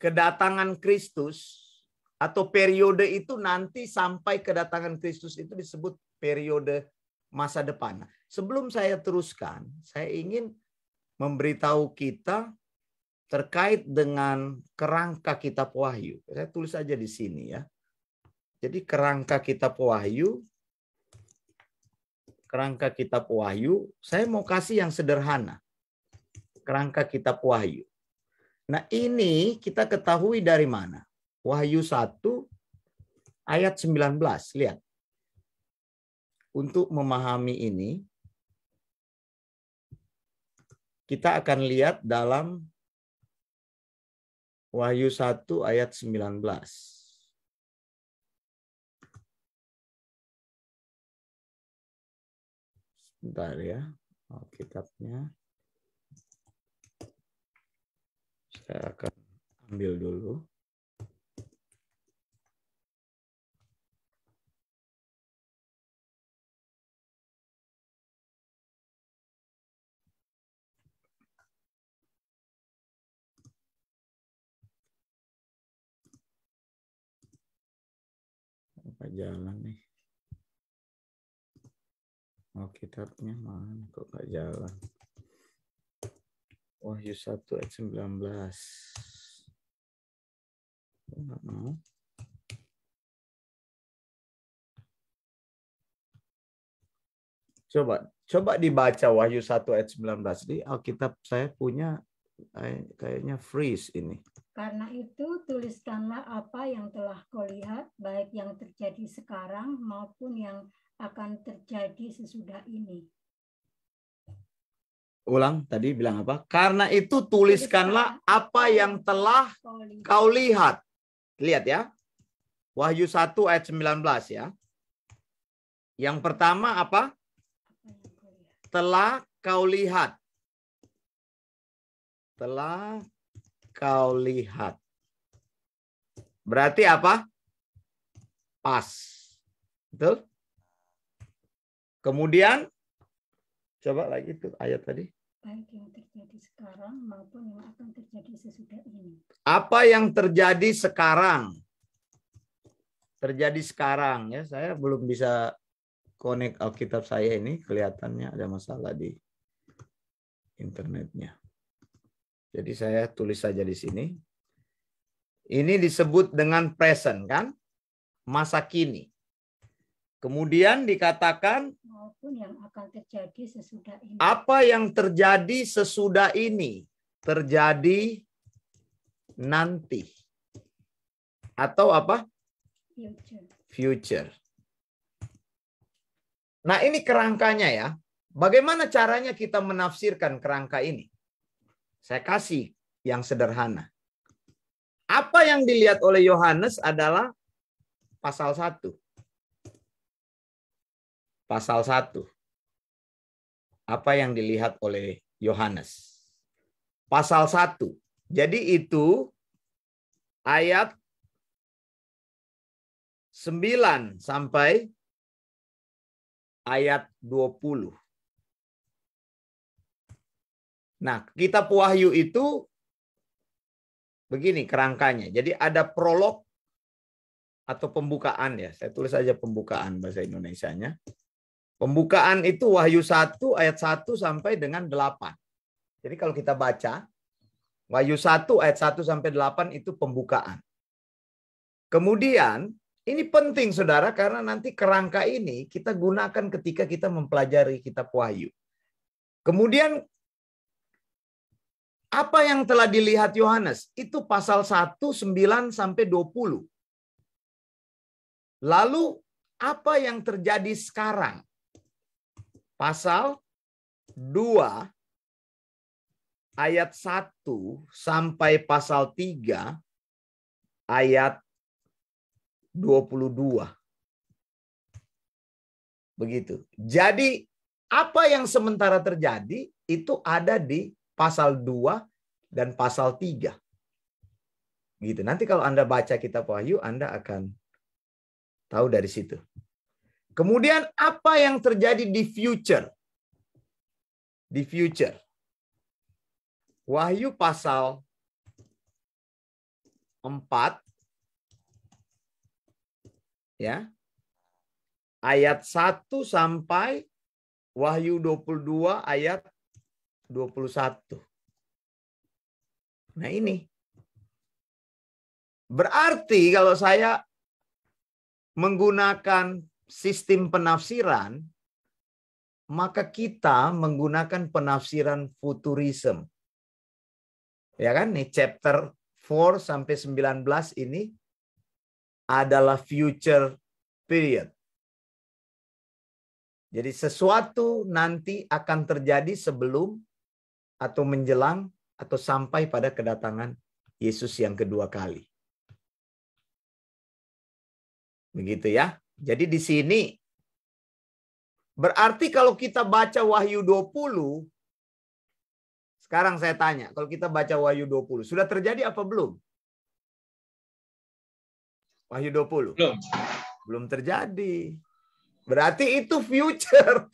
kedatangan Kristus atau periode itu nanti sampai kedatangan Kristus itu disebut periode masa depan. Sebelum saya teruskan, saya ingin memberitahu kita terkait dengan kerangka kitab Wahyu. Saya tulis aja di sini ya. Jadi kerangka kitab Wahyu, saya mau kasih yang sederhana. Kerangka kitab Wahyu. Nah, ini kita ketahui dari mana? Wahyu 1 ayat 19. Lihat. Untuk memahami ini, kita akan lihat dalam Wahyu 1 ayat 19. Sebentar ya. Kitabnya. Saya akan ambil dulu. Apa jalan nih? Oh, kitabnya mana kok nggak jalan? Wahyu 1 ayat 19. Nggak mau. Coba dibaca Wahyu 1 ayat 19. Di Alkitab saya punya kayaknya freeze ini. Karena itu tuliskanlah apa yang telah kau lihat, baik yang terjadi sekarang maupun yang akan terjadi sesudah ini. Ulang, tadi bilang apa? Karena itu tuliskanlah apa yang telah kau lihat. Lihat ya. Wahyu 1 ayat 19 ya. Yang pertama apa? Telah kau lihat. Telah kau lihat. Berarti apa? Pas. Betul? Kemudian, coba lagi tuh ayat tadi. Baik yang terjadi sekarang maupun yang akan terjadi sesudah ini. Apa yang terjadi sekarang? Terjadi sekarang ya. Saya belum bisa connect Alkitab saya ini. Kelihatannya ada masalah di internetnya. Jadi saya tulis saja di sini. Ini disebut dengan present kan? Masa kini. Kemudian dikatakan Maupun yang akan terjadi sesudah ini. apa yang terjadi sesudah ini? Terjadi nanti. Atau apa? Future. Nah ini kerangkanya ya. Bagaimana caranya kita menafsirkan kerangka ini? Saya kasih yang sederhana. Apa yang dilihat oleh Yohanes adalah pasal 1. Pasal 1. Apa yang dilihat oleh Yohanes? Pasal 1. Jadi itu ayat 9 sampai ayat 20. Nah, kitab Wahyu itu begini kerangkanya. Jadi ada prolog atau pembukaan ya. Saya tulis saja pembukaan bahasa Indonesianya. Pembukaan itu Wahyu 1 ayat 1 sampai dengan 8. Jadi kalau kita baca Wahyu 1 ayat 1 sampai 8 itu pembukaan. Kemudian ini penting saudara karena nanti kerangka ini kita gunakan ketika kita mempelajari kitab Wahyu. Kemudian apa yang telah dilihat Yohanes? Itu pasal 1, 9 sampai 20. Lalu apa yang terjadi sekarang? Pasal 2 ayat 1 sampai pasal 3 ayat 22. Begitu. Jadi apa yang sementara terjadi itu ada di pasal 2 dan pasal 3. Gitu. Nanti kalau Anda baca kitab Wahyu, Anda akan tahu dari situ. Kemudian apa yang terjadi di future? Di future. Wahyu pasal 4 ya. Ayat 1 sampai Wahyu 22 ayat 21. Nah ini. Berarti kalau saya menggunakan sistem penafsiran, maka kita menggunakan penafsiran futurism. Ya kan? Nih chapter 4 sampai 19 ini adalah future period. Jadi sesuatu nanti akan terjadi sebelum atau menjelang atau sampai pada kedatangan Yesus yang kedua kali. Begitu ya. Jadi di sini berarti kalau kita baca Wahyu 20, sekarang saya tanya, kalau kita baca Wahyu 20, sudah terjadi apa belum? Wahyu 20. Belum terjadi. Berarti itu future.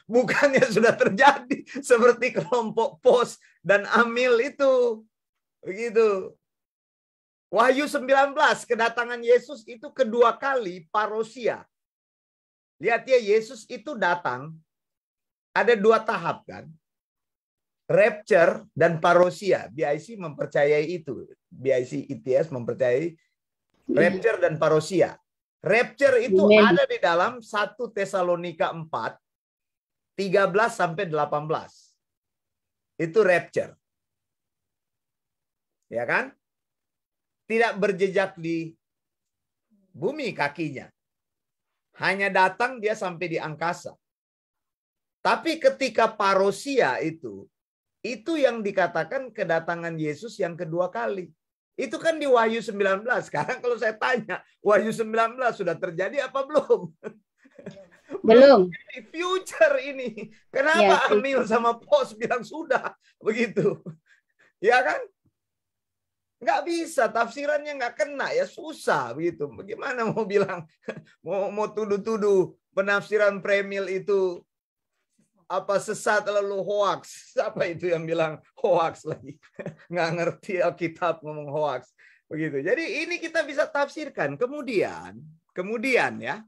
Bukannya sudah terjadi seperti kelompok Pos dan Amil itu. Begitu. Wahyu 19, kedatangan Yesus itu kedua kali parousia. Lihat ya, Yesus itu datang. Ada 2 tahap kan. Rapture dan parousia. BIC mempercayai itu. BIC ITS mempercayai rapture dan parousia. Rapture itu ada di dalam 1 Tesalonika 4, 13 sampai 18. Itu rapture. Ya kan? Tidak berjejak di bumi kakinya. Hanya datang dia sampai di angkasa. Tapi ketika parousia itu yang dikatakan kedatangan Yesus yang kedua kali. Itu kan di Wahyu 19. Sekarang kalau saya tanya, Wahyu 19 sudah terjadi apa belum? Belum. Ini future ini. Kenapa Amil sama Pos bilang sudah? Begitu. Ya kan? Nggak bisa, tafsirannya nggak kena, ya susah begitu. Bagaimana mau bilang, mau tuduh-tuduh penafsiran Premil itu apa sesat lalu hoax? Siapa itu yang bilang hoax lagi? Nggak ngerti Alkitab ngomong hoax. Begitu. Jadi ini kita bisa tafsirkan. Kemudian ya,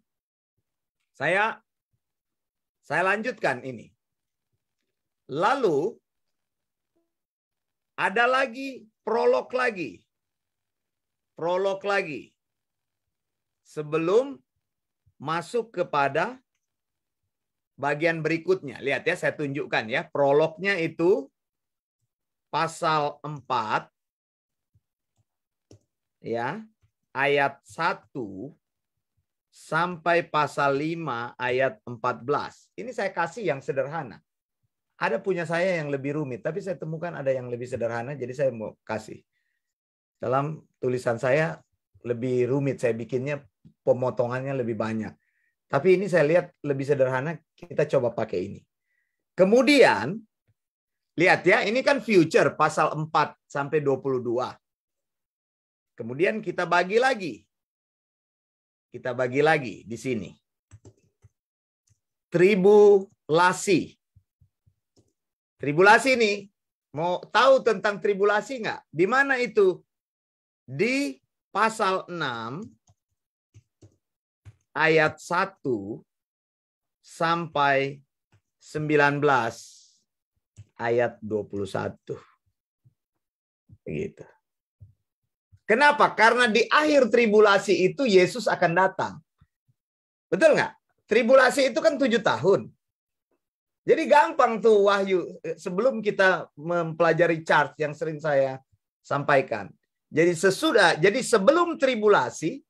saya lanjutkan ini. Lalu ada lagi prolog lagi. Sebelum masuk kepada bagian berikutnya. Lihat ya, saya tunjukkan ya. Prolognya itu pasal 4 ya, ayat 1 sampai pasal 5 ayat 14. Ini saya kasih yang sederhana. Ada punya saya yang lebih rumit, tapi saya temukan ada yang lebih sederhana, jadi saya mau kasih. Dalam tulisan saya lebih rumit, saya bikinnya pemotongannya lebih banyak. Tapi ini saya lihat lebih sederhana, kita coba pakai ini. Kemudian, lihat ya, ini kan future, pasal 4 sampai 22. Kemudian kita bagi lagi. Kita bagi lagi di sini. Tribulasi. Tribulasi nih, mau tahu tentang tribulasi nggak? Di mana itu? Di pasal 6 ayat 1 sampai 19 ayat 21. Begitu. Kenapa? Karena di akhir tribulasi itu Yesus akan datang. Betul nggak? Tribulasi itu kan 7 tahun. Jadi gampang tuh Wahyu. Sebelum kita mempelajari chart yang sering saya sampaikan. Jadi sebelum tribulasi,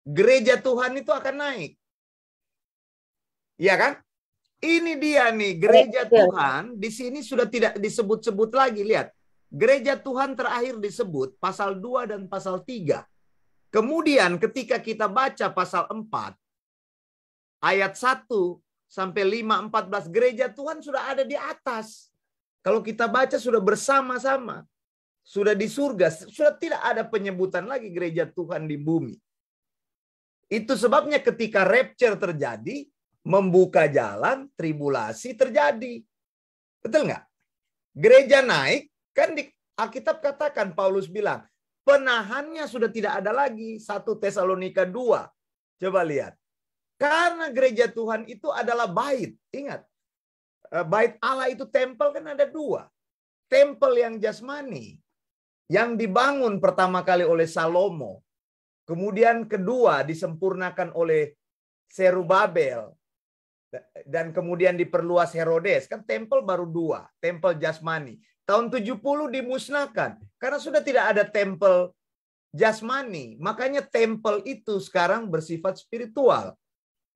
gereja Tuhan itu akan naik. Iya kan? Ini dia nih, gereja Tuhan di sini sudah tidak disebut-sebut lagi. Lihat, gereja Tuhan terakhir disebut pasal 2 dan pasal 3. Kemudian ketika kita baca pasal 4, ayat 1 sampai 5, 14, gereja Tuhan sudah ada di atas. Kalau kita baca sudah bersama-sama. Sudah di surga, sudah tidak ada penyebutan lagi gereja Tuhan di bumi. Itu sebabnya ketika rapture terjadi, membuka jalan, tribulasi terjadi. Betul nggak? Gereja naik, kan di Alkitab katakan, Paulus bilang, penahannya sudah tidak ada lagi. 1 Tesalonika 2. Coba lihat. Karena gereja Tuhan itu adalah bait. Ingat, bait Allah itu tempel kan ada 2. Tempel yang jasmani, yang dibangun pertama kali oleh Salomo. Kemudian kedua disempurnakan oleh Serubabel. Dan kemudian diperluas Herodes. Kan tempel baru 2. Tempel jasmani. Tahun 70 dimusnahkan. Karena sudah tidak ada tempel jasmani. Makanya tempel itu sekarang bersifat spiritual.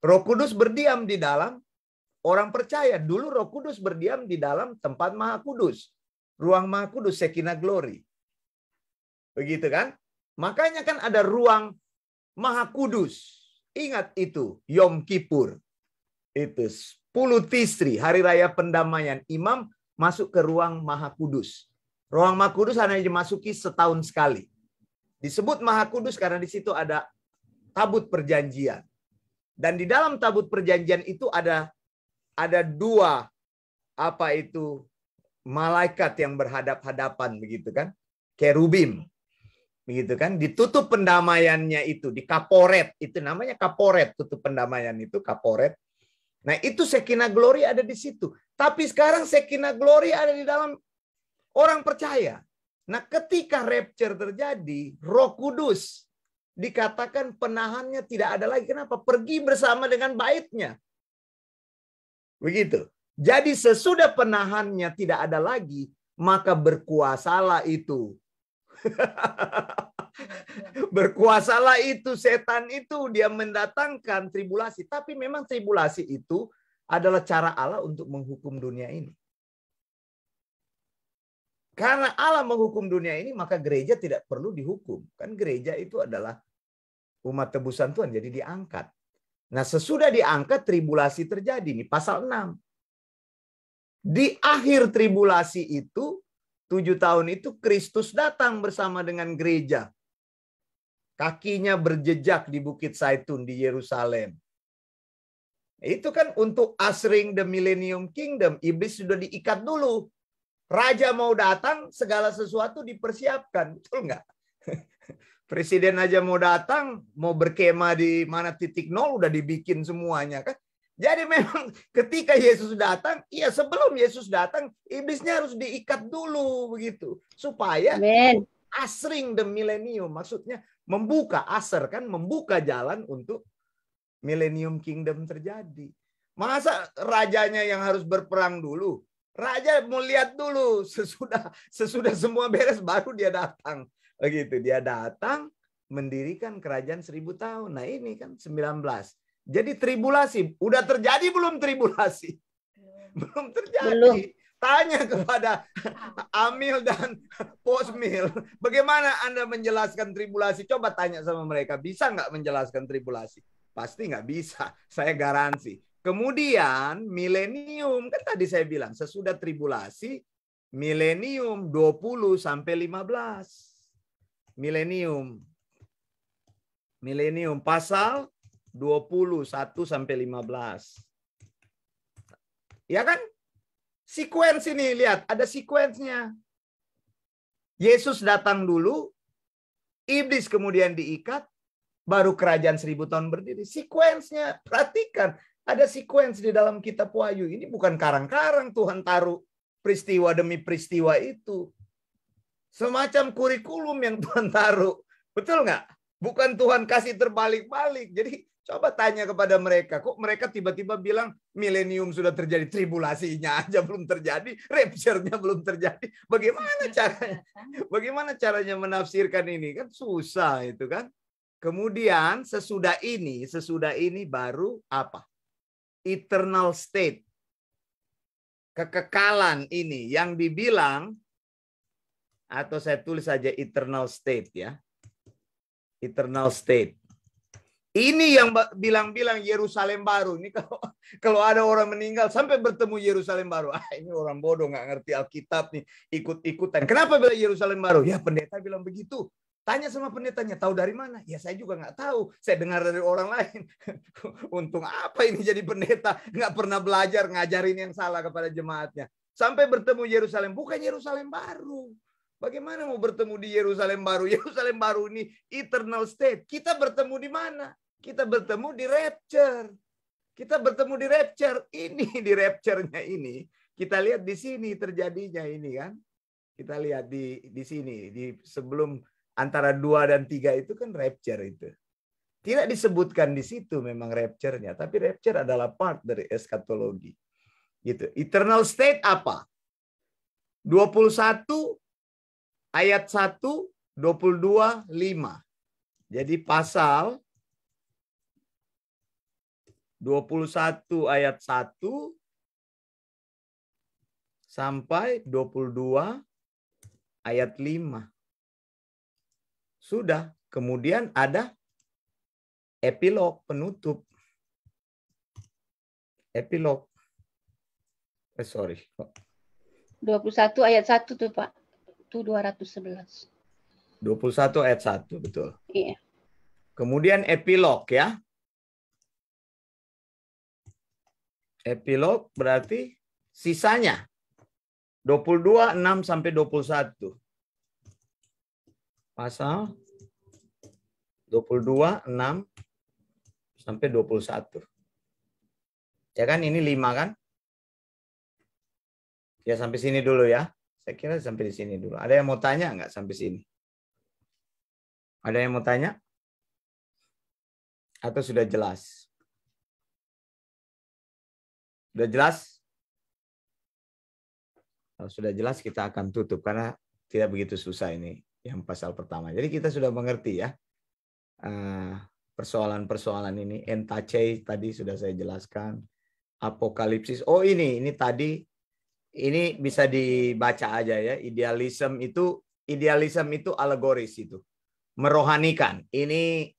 Roh Kudus berdiam di dalam orang percaya. Dulu Roh Kudus berdiam di dalam tempat Maha Kudus. Ruang Maha Kudus, Shekinah Glory. Begitu kan? Makanya kan ada ruang Maha Kudus. Ingat itu, Yom Kippur. Itu 10 Tisri, hari raya pendamaian. Imam masuk ke ruang Maha Kudus. Ruang Maha Kudus hanya dimasuki setahun sekali. Disebut Maha Kudus karena di situ ada tabut perjanjian. Dan di dalam tabut perjanjian itu ada 2 malaikat yang berhadap-hadapan begitu kan? Kerubim. Begitu kan? Ditutup pendamaiannya itu di kaporet. Itu namanya kaporet, tutup pendamaian itu kaporet. Nah, itu Shekinah Glory ada di situ. Tapi sekarang Shekinah Glory ada di dalam orang percaya. Nah, ketika rapture terjadi, Roh Kudus dikatakan penahannya tidak ada lagi. Kenapa? Pergi bersama dengan baitnya. Begitu. Jadi sesudah penahannya tidak ada lagi, maka berkuasalah itu. Berkuasalah itu, setan itu, dia mendatangkan tribulasi. Tapi memang tribulasi itu adalah cara Allah untuk menghukum dunia ini. Karena Allah menghukum dunia ini, maka gereja tidak perlu dihukum. Kan gereja itu adalah umat tebusan Tuhan, jadi diangkat. Nah, sesudah diangkat, tribulasi terjadi. Nih, pasal 6. Di akhir tribulasi itu, 7 tahun itu, Kristus datang bersama dengan gereja. Kakinya berjejak di Bukit Zaitun di Yerusalem. Itu kan untuk ushering the Millennium Kingdom. Iblis sudah diikat dulu. Raja mau datang, segala sesuatu dipersiapkan. Betul nggak? Presiden aja mau datang, mau berkemah di mana titik nol, udah dibikin semuanya kan. Jadi memang ketika Yesus datang, ya sebelum Yesus datang, iblisnya harus diikat dulu begitu. Supaya ushering the millennium, maksudnya membuka, usher kan, membuka jalan untuk Millennium Kingdom terjadi. Masa rajanya yang harus berperang dulu? Raja mau lihat dulu, sesudah semua beres baru dia datang. Begitu, dia datang mendirikan kerajaan 1000 tahun. Nah, ini kan 19. Jadi tribulasi, udah terjadi belum tribulasi? Belum terjadi. Belum. Tanya kepada Amil dan Posmil, bagaimana Anda menjelaskan tribulasi? Coba tanya sama mereka, bisa nggak menjelaskan tribulasi? Pasti nggak bisa, saya garansi. Kemudian milenium, kan tadi saya bilang, sesudah tribulasi, milenium 20 sampai 15. Milenium pasal 21 sampai 15. Ya kan? Sequence ini, lihat, ada sequence-nya. Yesus datang dulu, iblis kemudian diikat, baru kerajaan 1000 tahun berdiri. Sequence-nya, perhatikan. Ada sequence di dalam kitab Wahyu. Ini bukan karang-karang Tuhan taruh peristiwa demi peristiwa itu. Semacam kurikulum yang Tuhan taruh. Betul nggak? Bukan Tuhan kasih terbalik-balik. Jadi coba tanya kepada mereka. Kok mereka tiba-tiba bilang milenium sudah terjadi, tribulasinya aja belum terjadi, rapture-nya belum terjadi. Bagaimana caranya menafsirkan ini? Kan susah itu kan. Kemudian sesudah ini baru apa? Eternal state. Kekekalan ini yang dibilang, atau saya tulis saja eternal state ya. Eternal state. Ini yang bilang-bilang Yerusalem baru. Ini kalau ada orang meninggal sampai bertemu Yerusalem baru. Ini orang bodoh nggak ngerti Alkitab nih, ikut-ikutan. Kenapa bilang Yerusalem baru? Ya pendeta bilang begitu. Tanya sama pendetanya, tahu dari mana? Ya saya juga nggak tahu. Saya dengar dari orang lain. Untung apa ini jadi pendeta? Nggak pernah belajar ngajarin yang salah kepada jemaatnya. Sampai bertemu Yerusalem. Bukan Yerusalem baru. Bagaimana mau bertemu di Yerusalem baru? Yerusalem baru ini eternal state. Kita bertemu di mana? Kita bertemu di rapture. Kita bertemu di rapture. Ini di rapture-nya ini. Kita lihat di sini terjadinya ini kan. Kita lihat di sini. Di sebelum antara 2 dan 3 itu kan rapture itu. Tidak disebutkan di situ memang rapture-nya. Tapi rapture adalah part dari eskatologi. Gitu. Eternal state apa? 21 ayat 1, 22, 5. Jadi pasal 21 ayat 1 sampai 22 ayat 5. Sudah. Kemudian ada epilog, penutup. Epilog. Sorry. 21 ayat 1 tuh Pak. Itu 211. 21 ayat 1, betul. Iya. Kemudian epilog ya. Epilog berarti sisanya 22, 6 sampai 21. Pasal 22, 6 sampai 21. Ya kan ini 5 kan? Ya sampai sini dulu ya. Saya kira sampai di sini dulu. Ada yang mau tanya nggak sampai sini? Ada yang mau tanya? Atau sudah jelas? Sudah jelas? Kalau sudah jelas kita akan tutup karena tidak begitu susah ini yang pasal pertama. Jadi kita sudah mengerti ya persoalan-persoalan ini. Entace tadi sudah saya jelaskan. Apokalipsis. Oh ini tadi ini bisa dibaca aja ya. Idealisme itu alegoris itu. Merohanikan. Ini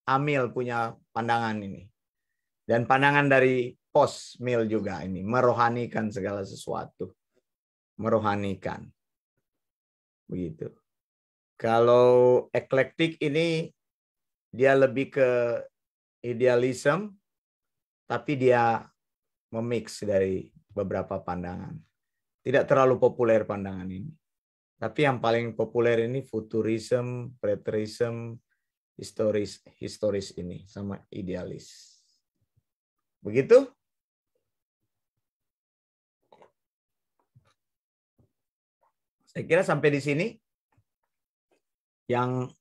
Amil punya pandangan ini. Dan pandangan dari Post-Mill juga ini. Merohanikan segala sesuatu. Merohanikan. Begitu. Kalau eklektik ini dia lebih ke idealisme. Tapi dia memix dari beberapa pandangan. Tidak terlalu populer pandangan ini. Tapi yang paling populer ini futurisme, preterisme, historis ini sama idealis. Begitu? Saya kira sampai di sini. Yang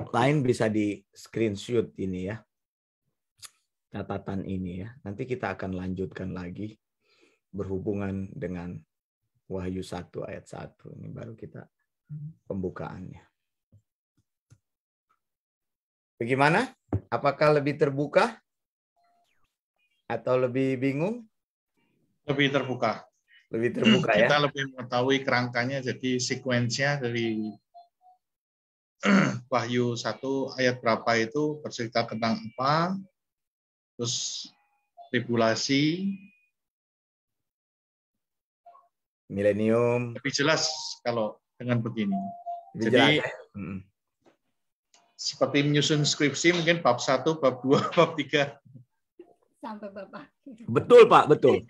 lain bisa di screenshot ini ya. Catatan ini ya. Nanti kita akan lanjutkan lagi berhubungan dengan Wahyu 1 ayat 1. Ini baru kita pembukaannya. Bagaimana? Apakah lebih terbuka? Atau lebih bingung? Lebih terbuka. Lebih terbuka ya. Kita lebih mengetahui kerangkanya, jadi sekuensinya dari Wahyu 1 ayat berapa itu bercerita tentang apa, terus tribulasi, milenium. lebih jelas kalau dengan begini. Lebih Jadi jelas, ya? Seperti menyusun skripsi mungkin bab 1, bab 2, bab 3. Sampai Bapak. Betul Pak, betul.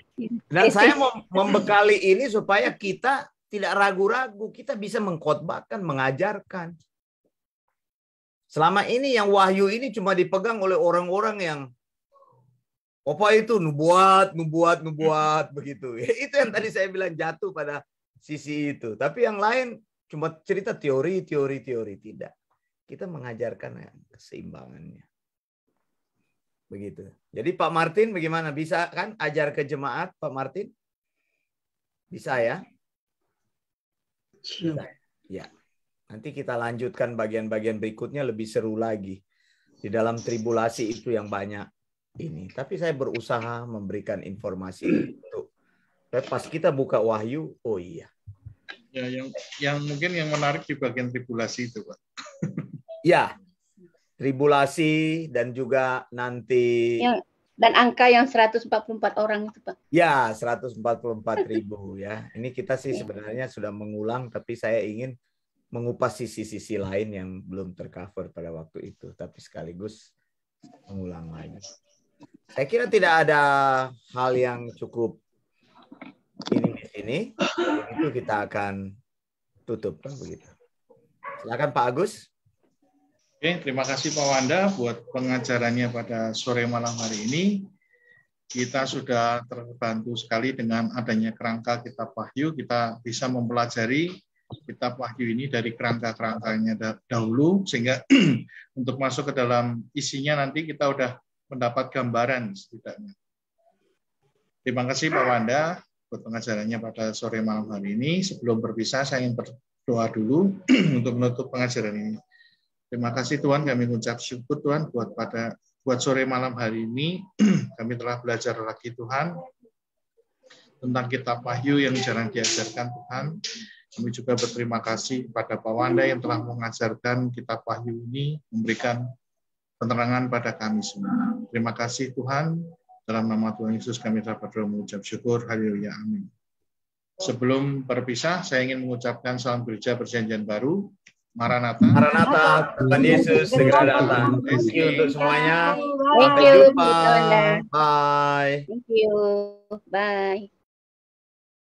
Dan saya mau membekali ini supaya kita tidak ragu-ragu, kita bisa mengkhotbahkan, mengajarkan. Selama ini yang wahyu ini cuma dipegang oleh orang-orang yang apa itu nubuat begitu. Itu yang tadi saya bilang jatuh pada sisi itu. Tapi yang lain cuma cerita teori tidak. Kita mengajarkan keseimbangannya. Begitu. Jadi Pak Martin bagaimana? Bisa kan ajar ke jemaat Pak Martin? Bisa ya? Bisa. Ya. Nanti kita lanjutkan bagian-bagian berikutnya lebih seru lagi. Di dalam tribulasi itu yang banyak ini. Tapi saya berusaha memberikan informasi itu. Pas kita buka wahyu, oh iya. Ya, yang mungkin yang menarik di bagian tribulasi itu, Pak. Ya. Tribulasi dan juga nanti dan angka yang 144 orang itu Pak. Ya, 144.000 ya. Ini kita sih sebenarnya sudah mengulang, tapi saya ingin mengupas sisi-sisi lain yang belum tercover pada waktu itu, tapi sekaligus mengulang lagi. Saya kira tidak ada hal yang cukup ini di sini. Itu kita akan tutup kalau begitu. Silakan Pak Agus. Oke, terima kasih Pak Wanda buat pengajarannya pada sore malam hari ini. Kita sudah terbantu sekali dengan adanya kerangka Kitab Wahyu. Kita bisa mempelajari Kitab Wahyu ini dari kerangka-kerangkanya dahulu, sehingga untuk masuk ke dalam isinya nanti kita udah mendapat gambaran setidaknya. Terima kasih Pak Wanda buat pengajarannya pada sore malam hari ini. Sebelum berpisah, saya ingin berdoa dulu untuk menutup pengajaran ini. Terima kasih Tuhan, kami mengucap syukur Tuhan buat sore malam hari ini. Kami telah belajar lagi Tuhan tentang Kitab Wahyu yang jarang diajarkan Tuhan. Kami juga berterima kasih kepada Pak Wanda yang telah mengajarkan Kitab Wahyu ini, memberikan penerangan pada kami semua. Terima kasih Tuhan. Dalam nama Tuhan Yesus kami telah berdoa mengucap syukur. Haleluya. Amin. Sebelum berpisah, saya ingin mengucapkan salam gereja perjanjian baru. Maranatha. Maranatha, Tuhan Yesus segera datang. Thank you untuk semuanya. Thank Sampai you, jumpa. Bunda. Bye. Thank you. Bye.